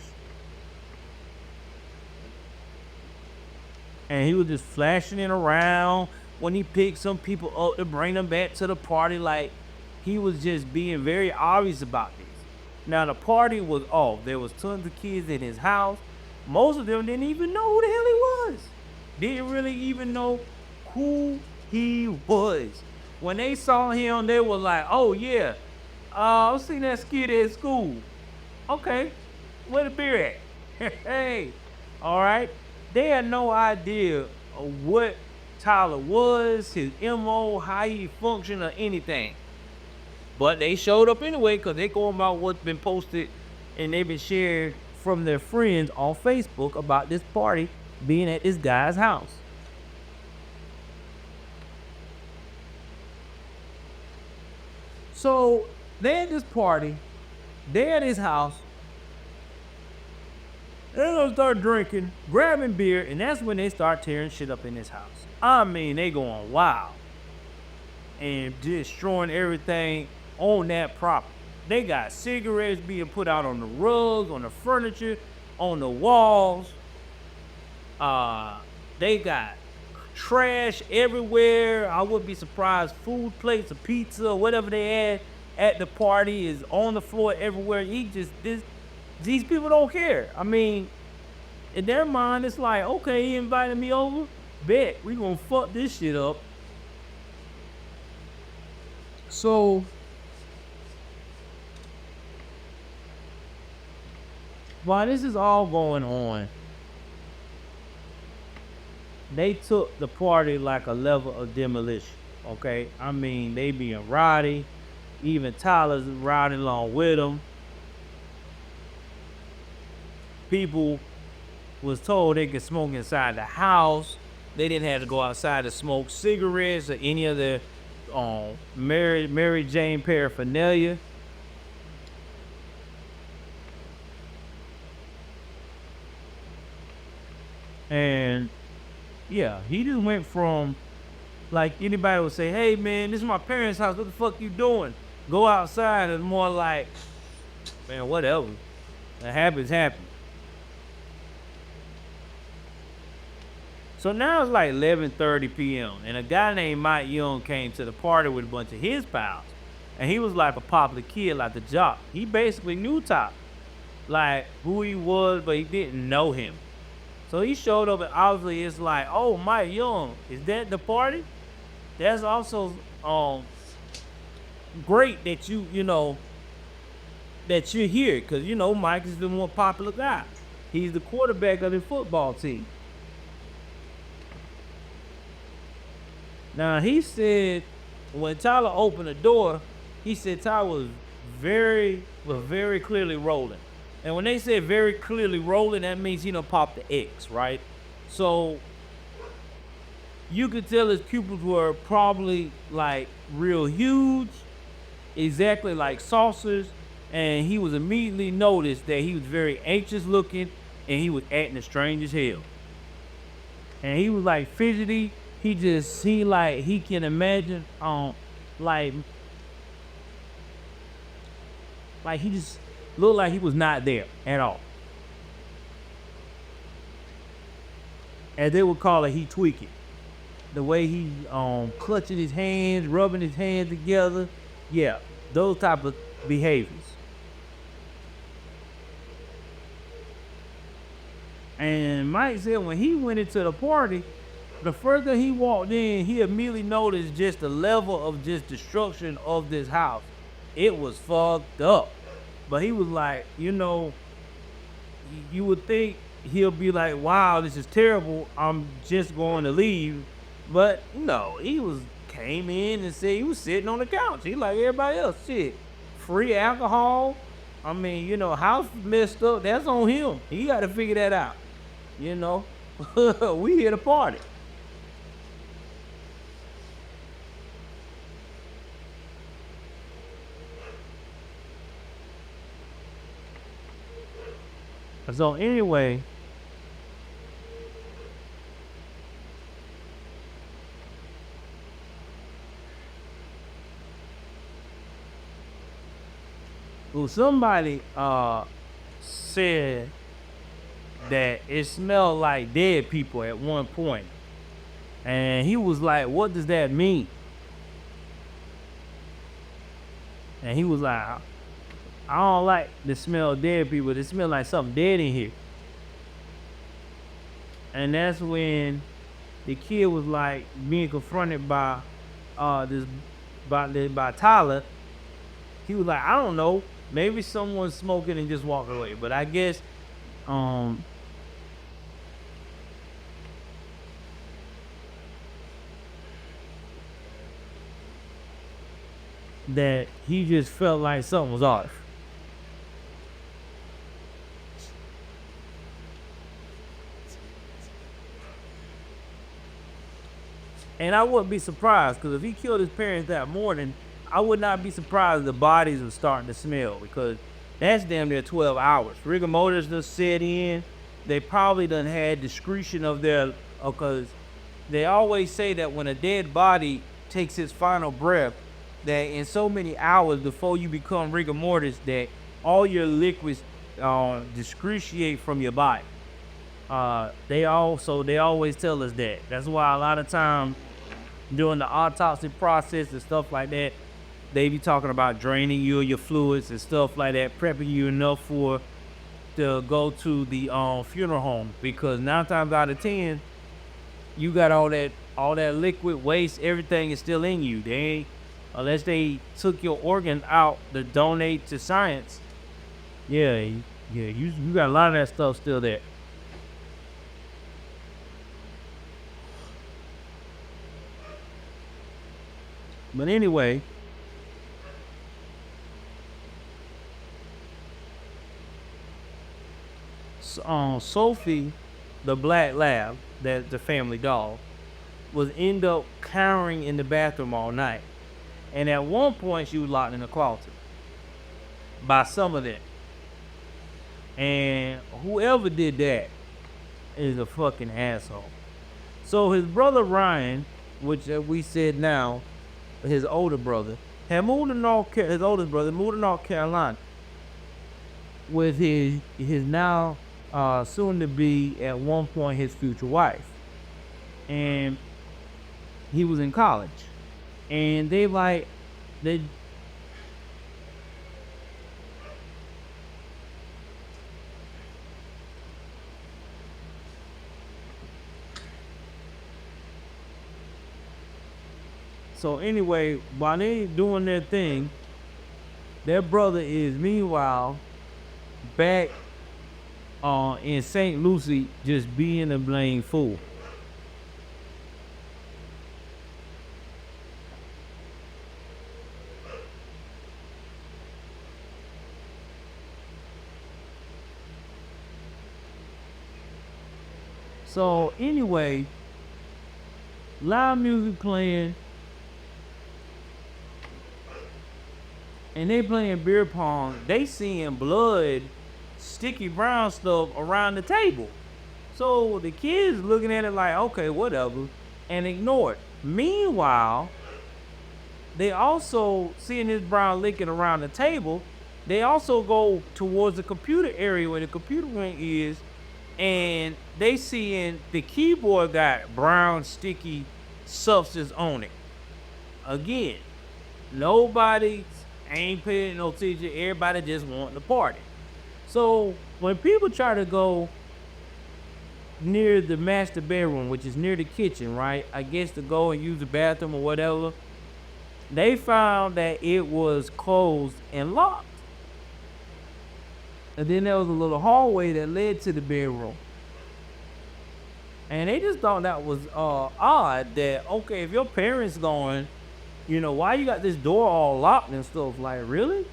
And he was just flashing it around when he picked some people up to bring them back to the party. Like, he was just being very obvious about this. Now the party was off. There was tons of kids in his house. Most of them didn't even know who the hell he was. didn't really even know who he was. When they saw him, they were like, "Oh yeah, I've seen that skit at school. Okay, where the beer at?" Hey, all right. They had no idea of what Tyler was, his MO, how he functioned, or anything. But they showed up anyway because they going about what's been posted and they've been shared from their friends on Facebook about this party being at this guy's house. So they at this party, they at his house, they're gonna start drinking, grabbing beer, and that's when they start tearing shit up in his house. I mean, they going wild and destroying everything on that property. They got cigarettes being put out on the rugs, on the furniture, on the walls. They got trash everywhere. I wouldn't be surprised. Food plates of pizza, whatever they had at the party is on the floor everywhere. These people don't care. I mean, in their mind, it's like, okay, he invited me over. Bet we gonna fuck this shit up. So while this is all going on, they took the party like a level of demolition. Okay, I mean they being rowdy. Even Tyler's riding along with them. People was told they could smoke inside the house. They didn't have to go outside to smoke cigarettes or any of the Mary Jane paraphernalia. And yeah, he just went from, like, anybody would say, "Hey man, this is my parents' house. What the fuck you doing?" Go outside, and more like, "Man, whatever. That happens, happens." So now it's like 11:30 p.m. and a guy named Mike Young came to the party with a bunch of his pals, and he was like a popular kid, like the jock. He basically knew Top, like who he was, but he didn't know him. So he showed up, and obviously it's like, "Oh, Mike Young, is that the party?" That's also great that you know that you're here, because Mike is the more popular guy. He's the quarterback of the football team. Now he said when Tyler opened the door, he said Tyler was very clearly rolling. And when they said very clearly rolling, that means he done popped the X, right? So you could tell his pupils were probably like real huge, exactly like saucers, and he was immediately noticed that he was very anxious looking and he was acting strange as hell. And he was like fidgety. He just seemed like he can imagine like he just looked like he was not there at all. As they would call it, he tweaking. The way he clutching his hands, rubbing his hands together. Yeah, those type of behaviors. And Mike said when he went into the party, the further he walked in, he immediately noticed just the level of just destruction of this house. It was fucked up. But he was like, you would think he'll be like, "Wow, this is terrible. I'm just going to leave." But no, came in and said he was sitting on the couch. He like everybody else. Shit. Free alcohol. I mean, house messed up. That's on him. He got to figure that out. We here to party. So anyway, well, somebody said that it smelled like dead people at one point, and he was like, "What does that mean?" And he was like, "I don't like the smell of dead people. It smells like something dead in here." And that's when the kid was like being confronted by this by Tyler. He was like, I don't know, maybe someone's smoking and just walked away. But I guess um that he just felt like something was off. And I wouldn't be surprised because if he killed his parents that morning, I would not be surprised if the bodies were starting to smell because that's damn near 12 hours. Rigor mortis just set in. They probably done had discretion of their, because they always say that when a dead body takes its final breath, that in so many hours before you become rigor mortis, that all your liquids discretiate from your body. They always tell us that. That's why a lot of times during the autopsy process and stuff like that, they be talking about draining you of your fluids and stuff like that, prepping you enough to go to the funeral home, because 9 times out of 10 you got all that liquid waste, everything is still in you. They ain't, unless they took your organ out to donate to science. Yeah, you got a lot of that stuff still there. But anyway, Sophie, the black lab, that the family dog, was end up cowering in the bathroom all night. And at one point, she was locked in the closet by some of them. And whoever did that is a fucking asshole. So his brother Ryan, which we said now, his older brother, had moved to his oldest brother moved to North Carolina with his now soon to be at one point his future wife. And he was in college. And they so anyway, while they doing their thing, their brother is meanwhile back in St. Lucie just being a blamed fool. So anyway, loud music playing, and they playing beer pong. They seeing blood, sticky brown stuff around the table. So the kids looking at it like, okay, whatever, and ignore it. Meanwhile, they also seeing this brown licking around the table. They also go towards the computer area where the computer ring is, and they seeing the keyboard got brown sticky substance on it. Again, nobody ain't paying no attention. Everybody just wanting to party. So when people try to go near the master bedroom, which is near the kitchen, right? I guess to go and use the bathroom or whatever, they found that it was closed and locked. And then there was a little hallway that led to the bedroom. And they just thought that was odd that, okay, if your parents going, why you got this door all locked and stuff? Like, really?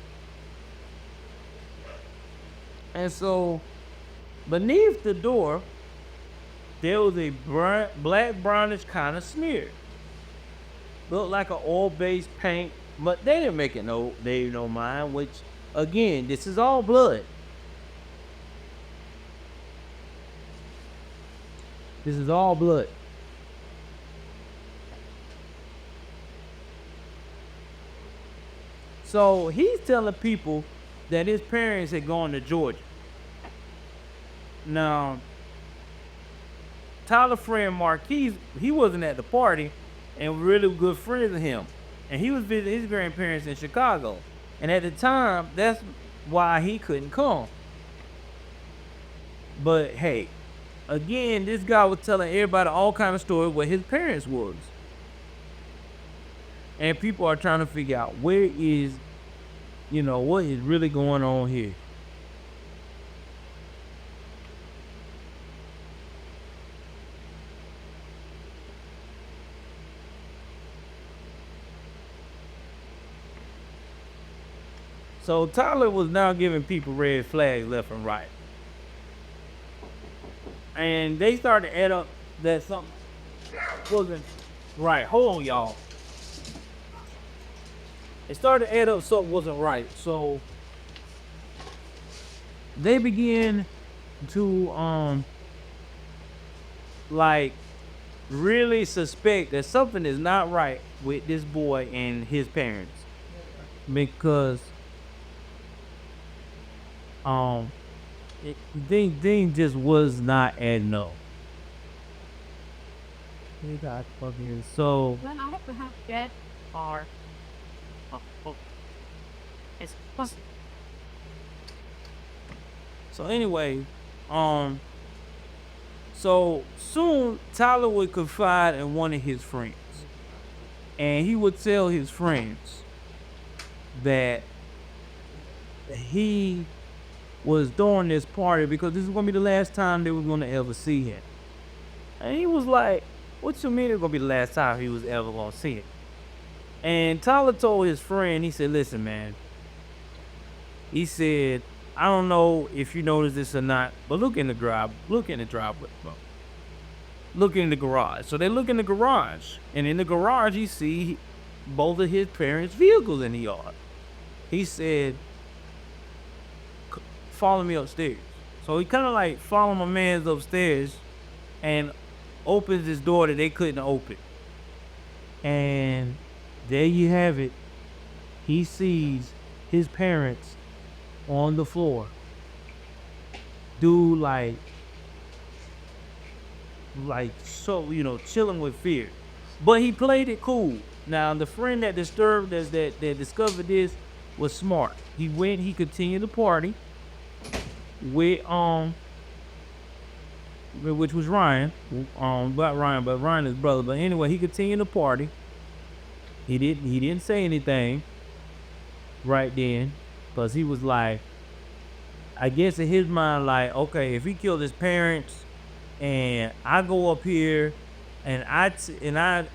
And so beneath the door, there was a black brownish kind of smear. Looked like an oil-based paint, but they didn't make it they don't mind, which, again, this is all blood. This is all blood. So he's telling people that his parents had gone to Georgia. Now, Tyler's friend Marquise, he wasn't at the party and really good friends of him. And he was visiting his grandparents in Chicago. And at the time, that's why he couldn't come. But hey, Again, this guy was telling everybody all kind of stories where his parents was. And people are trying to figure out where is, what is really going on here. So Tyler was now giving people red flags left and right. And they started to add up that something wasn't right. Hold on, y'all. It started to add up something wasn't right. So they began to like really suspect that something is not right with this boy and his parents. Because thing just was not adding up. They got fucking so. When I have to have get or it's possible. So anyway, so soon Tyler would confide in one of his friends, and he would tell his friends that he was throwing this party because this is gonna be the last time they was gonna ever see him. And he was like, "What you mean it's gonna be the last time he was ever gonna see him?" And Tyler told his friend, he said, "Listen, man," he said, "I don't know if you noticed this or not, but look in the driveway, bro. Look in the garage." So they look in the garage, and in the garage you see both of his parents' vehicles in the yard. He said, "Follow me upstairs." So he kind of like follow my man's upstairs and opens this door that they couldn't open. And there you have it. He sees his parents on the floor. Dude, like so, chilling with fear. But he played it cool. Now the friend that disturbed us that discovered this was smart. He continued the party with which was Ryan. But Ryan is brother. But anyway, he continued the party. He didn't say anything right then. Because he was like, I guess in his mind, like, okay, if he killed his parents and I go up here and I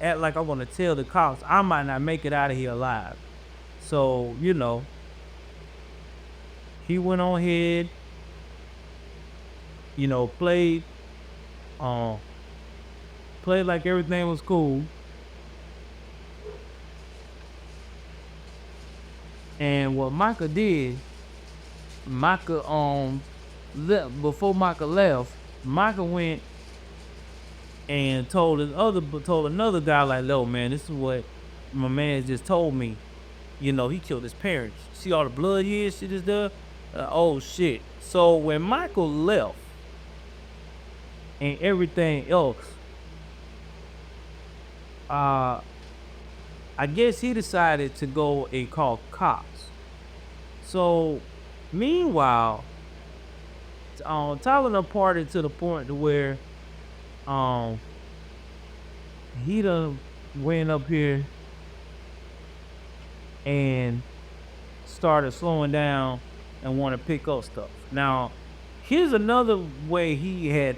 act like I want to tell the cops, I might not make it out of here alive. So, he went on ahead, played like everything was cool. And what Micah did, before Micah left, Micah went and told another guy, like, "Yo, man, this is what my man just told me. He killed his parents. See all the blood here, shit is there. Oh shit." So when Michael left and everything else, I guess he decided to go and call cops. So meanwhile, Tyler done partied to the point to where he done went up here and started slowing down and want to pick up stuff. Now, here's another way he had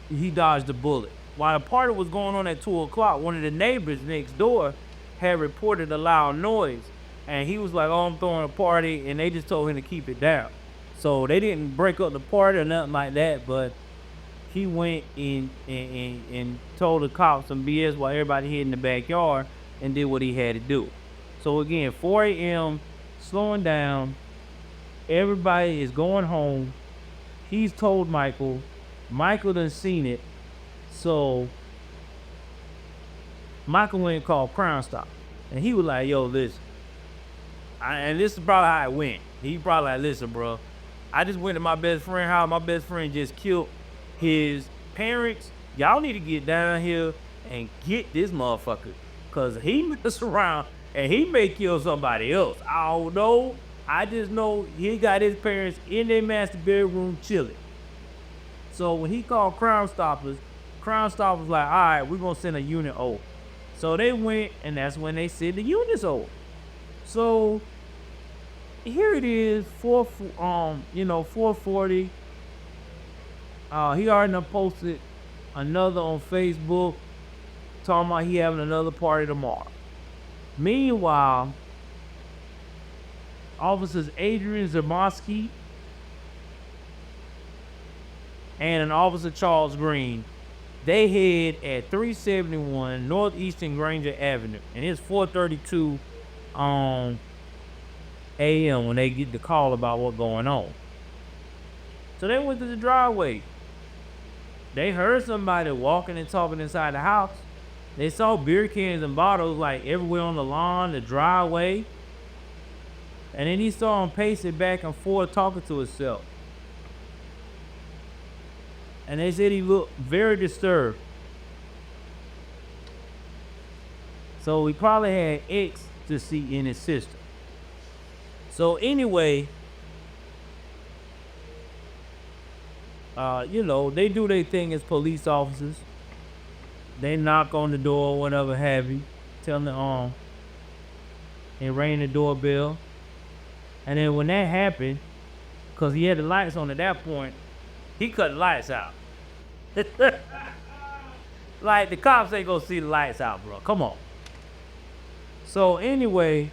he dodged the bullet. While the party was going on at 2:00, one of the neighbors next door had reported a loud noise, and he was like, "Oh, I'm throwing a party," and they just told him to keep it down. So they didn't break up the party or nothing like that, but he went in and told the cops some BS while everybody hid in the backyard and did what he had to do. So again, 4 a.m., slowing down, everybody is going home. He's told Michael done seen it, so Michael went and called Crime Stop, and he was like, "Yo, listen," and this is probably how it went. He probably like, "Listen, bro, I just went to my best friend's house. My best friend just killed his parents. Y'all need to get down here and get this motherfucker, cause he mess around and he may kill somebody else. I don't know, I just know he got his parents in their master bedroom chilling. So when he called Crime Stoppers like, all right, we're gonna send a unit over. So they went, and that's when they sent the units over. So here it is, 440. He already done posted another on Facebook talking about he having another party tomorrow. Meanwhile, officers Adrian Zamoski and an officer Charles Green, they head at 371 Northeastern Granger Avenue, and it's 4:32 a.m. when they get the call about what's going on. So they went to the driveway. They heard somebody walking and talking inside the house. They saw beer cans and bottles like everywhere on the lawn, the driveway. And then he saw him pacing back and forth talking to himself. And they said he looked very disturbed. So he probably had ecstasy in his system. So anyway, they do their thing as police officers. They knock on the door, whatever have you, tell them and ring the doorbell. And then when that happened, because he had the lights on at that point, he cut the lights out. Like, the cops ain't gonna see the lights out, bro. Come on. So anyway,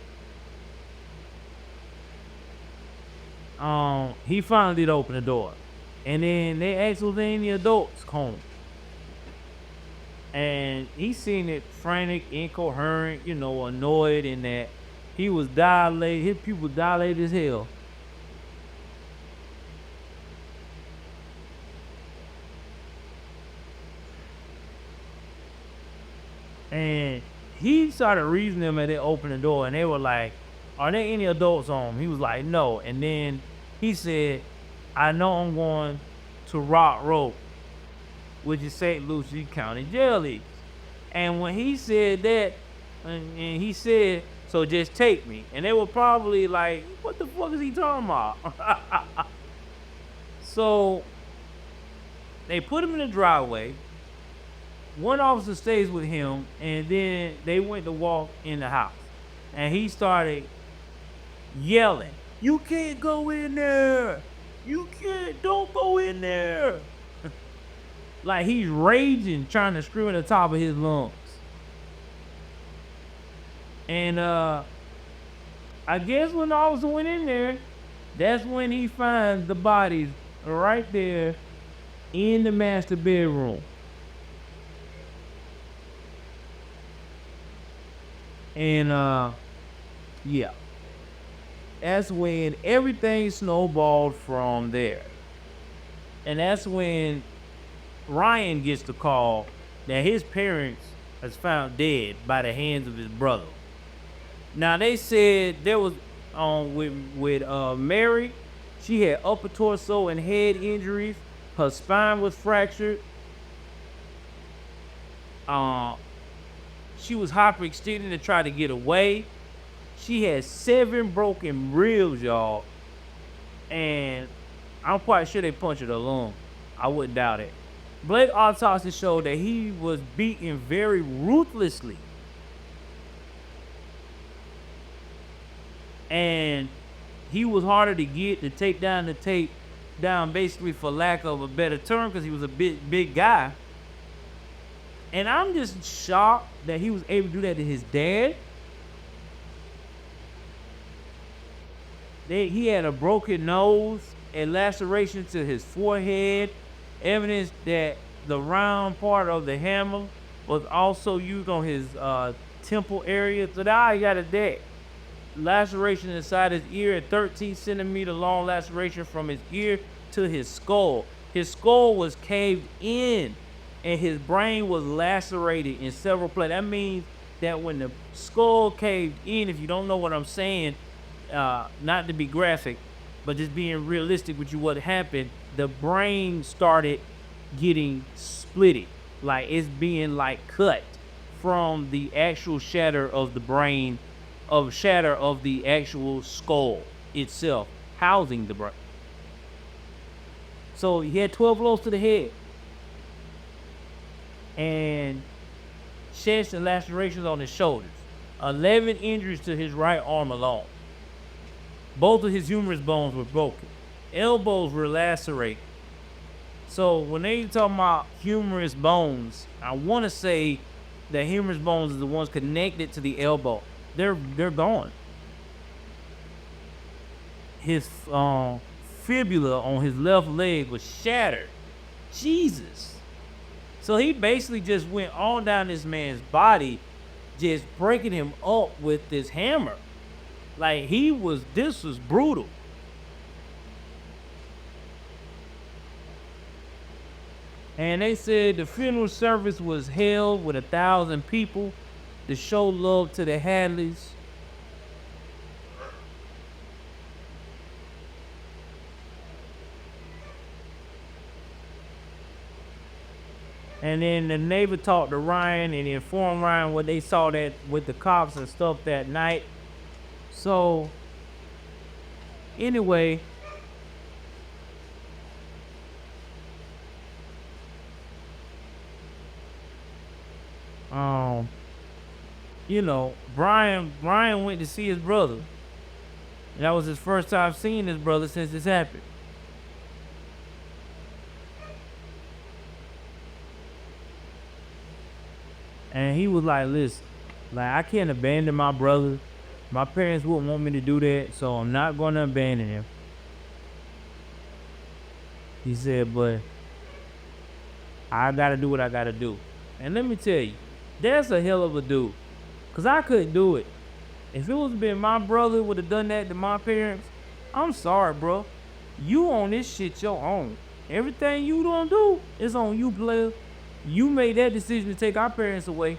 he finally did open the door. And then they asked was there any adults home. And he seen it frantic, incoherent, annoyed, and that he was dilated, his pupil dilated as hell. And he started reasoning them as they opened the door, and they were like, are there any adults home? He was like, no. And then he said, I know I'm going to Rock Road, which is St. Lucie County Jail. And when he said that, and he said, so just take me. And they were probably like, what the fuck is he talking about? So they put him in the driveway. One officer stays with him, and then they went to walk in the house. And he started yelling, you can't go in there. You can't, don't go in there. Like he's raging, trying to scream at the top of his lungs. And I guess when the officer went in there, that's when he finds the bodies right there in the master bedroom. And yeah, that's when everything snowballed from there. And that's when Ryan gets the call that his parents was found dead by the hands of his brother. Now they said there was with Mary, she had upper torso and head injuries. Her spine was fractured. She was hyperextended to try to get away. She had 7 broken ribs, y'all. And I'm quite sure they punctured her lung. I wouldn't doubt it. Blood autopsy showed that he was beaten very ruthlessly. And he was harder to get to take down basically, for lack of a better term, because he was a big guy. And I'm just shocked that he was able to do that to his dad. He had a broken nose, a laceration to his forehead, evidence that the round part of the hammer was also used on his temple area. So now he got a dead laceration inside his ear, a 13-centimeter long laceration from his ear to his skull. His skull was caved in, and his brain was lacerated in several places. That means that when the skull caved in, if you don't know what I'm saying, not to be graphic, but just being realistic with you, what happened, the brain started getting splitted. Like it's being like cut from the actual shatter of the brain, shatter of the actual skull. itself housing the brain. So he had 12 blows to the head and chest and lacerations on his shoulders, 11 injuries to his right arm alone. Both of his humerus bones were broken. Elbows were lacerated. So when they talk about humerus bones, I want to say that humerus bones are the ones connected to the elbow. They're gone. His fibula on his left leg was shattered. Jesus. So he basically just went all down this man's body, just breaking him up with this hammer. Like this was brutal. And they said the funeral service was held with 1,000 people to show love to the Hadleys. And then the neighbor talked to Ryan and informed Ryan what they saw that with the cops and stuff that night. So, anyway, Brian went to see his brother. And that was his first time seeing his brother since this happened. And he was like, listen, like, I can't abandon my brother. My parents wouldn't want me to do that, so I'm not going to abandon him. He said, but I got to do what I got to do. And let me tell you, that's a hell of a dude. Because I couldn't do it. If it was been my brother would have done that to my parents, I'm sorry, bro. You on this shit your own. Everything you don't do is on you, player. You made that decision to take our parents away.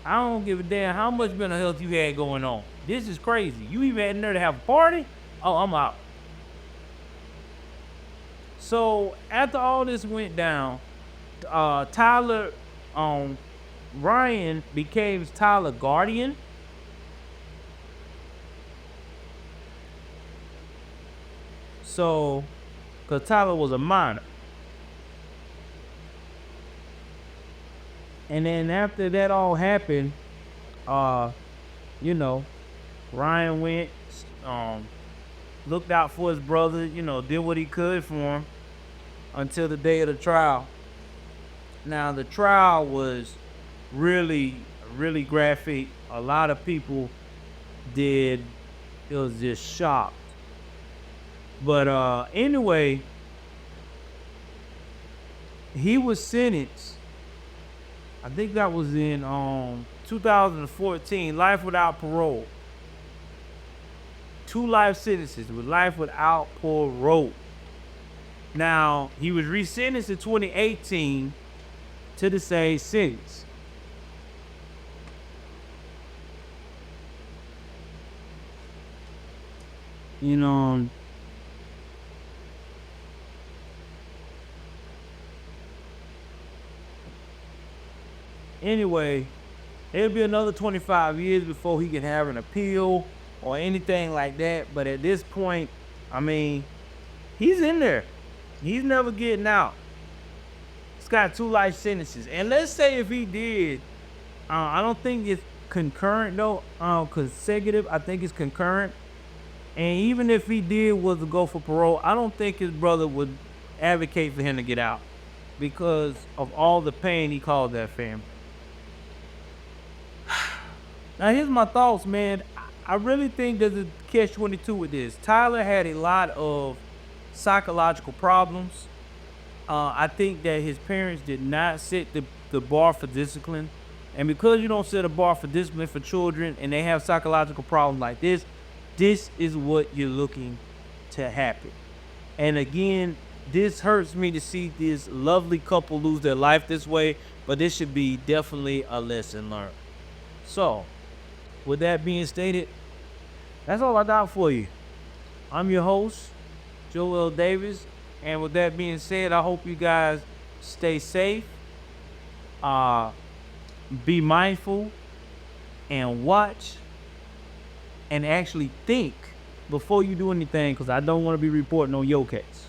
I don't give a damn how much mental health you had going on. This is crazy. You even had there to have a party? Oh, I'm out. So after all this went down, Ryan became Tyler's guardian. So, because Tyler was a minor. And then after that all happened, Ryan went, looked out for his brother, did what he could for him until the day of the trial. Now, the trial was really, really graphic. A lot of people was just shocked. But anyway, he was sentenced. I think that was in 2014, life without parole. 2 life sentences with life without parole. Now, he was resentenced in 2018 to the same sentence. Anyway, it'll be another 25 years before he can have an appeal or anything like that. But at this point, I mean, he's in there. He's never getting out. He's got 2 life sentences. And let's say if he did, I don't think it's concurrent though, consecutive. I think it's concurrent. And even if he did was to go for parole, I don't think his brother would advocate for him to get out because of all the pain he caused that family. Now, here's my thoughts, man. I really think there's a catch-22 with this. Tyler had a lot of psychological problems. I think that his parents did not set the bar for discipline. And because you don't set a bar for discipline for children and they have psychological problems like this is what you're looking to happen. And again, this hurts me to see this lovely couple lose their life this way, but this should be definitely a lesson learned. So, with that being stated, that's all I got for you. I'm your host, Joel Davis. And with that being said, I hope you guys stay safe, be mindful, and watch and actually think before you do anything, because I don't want to be reporting on your case.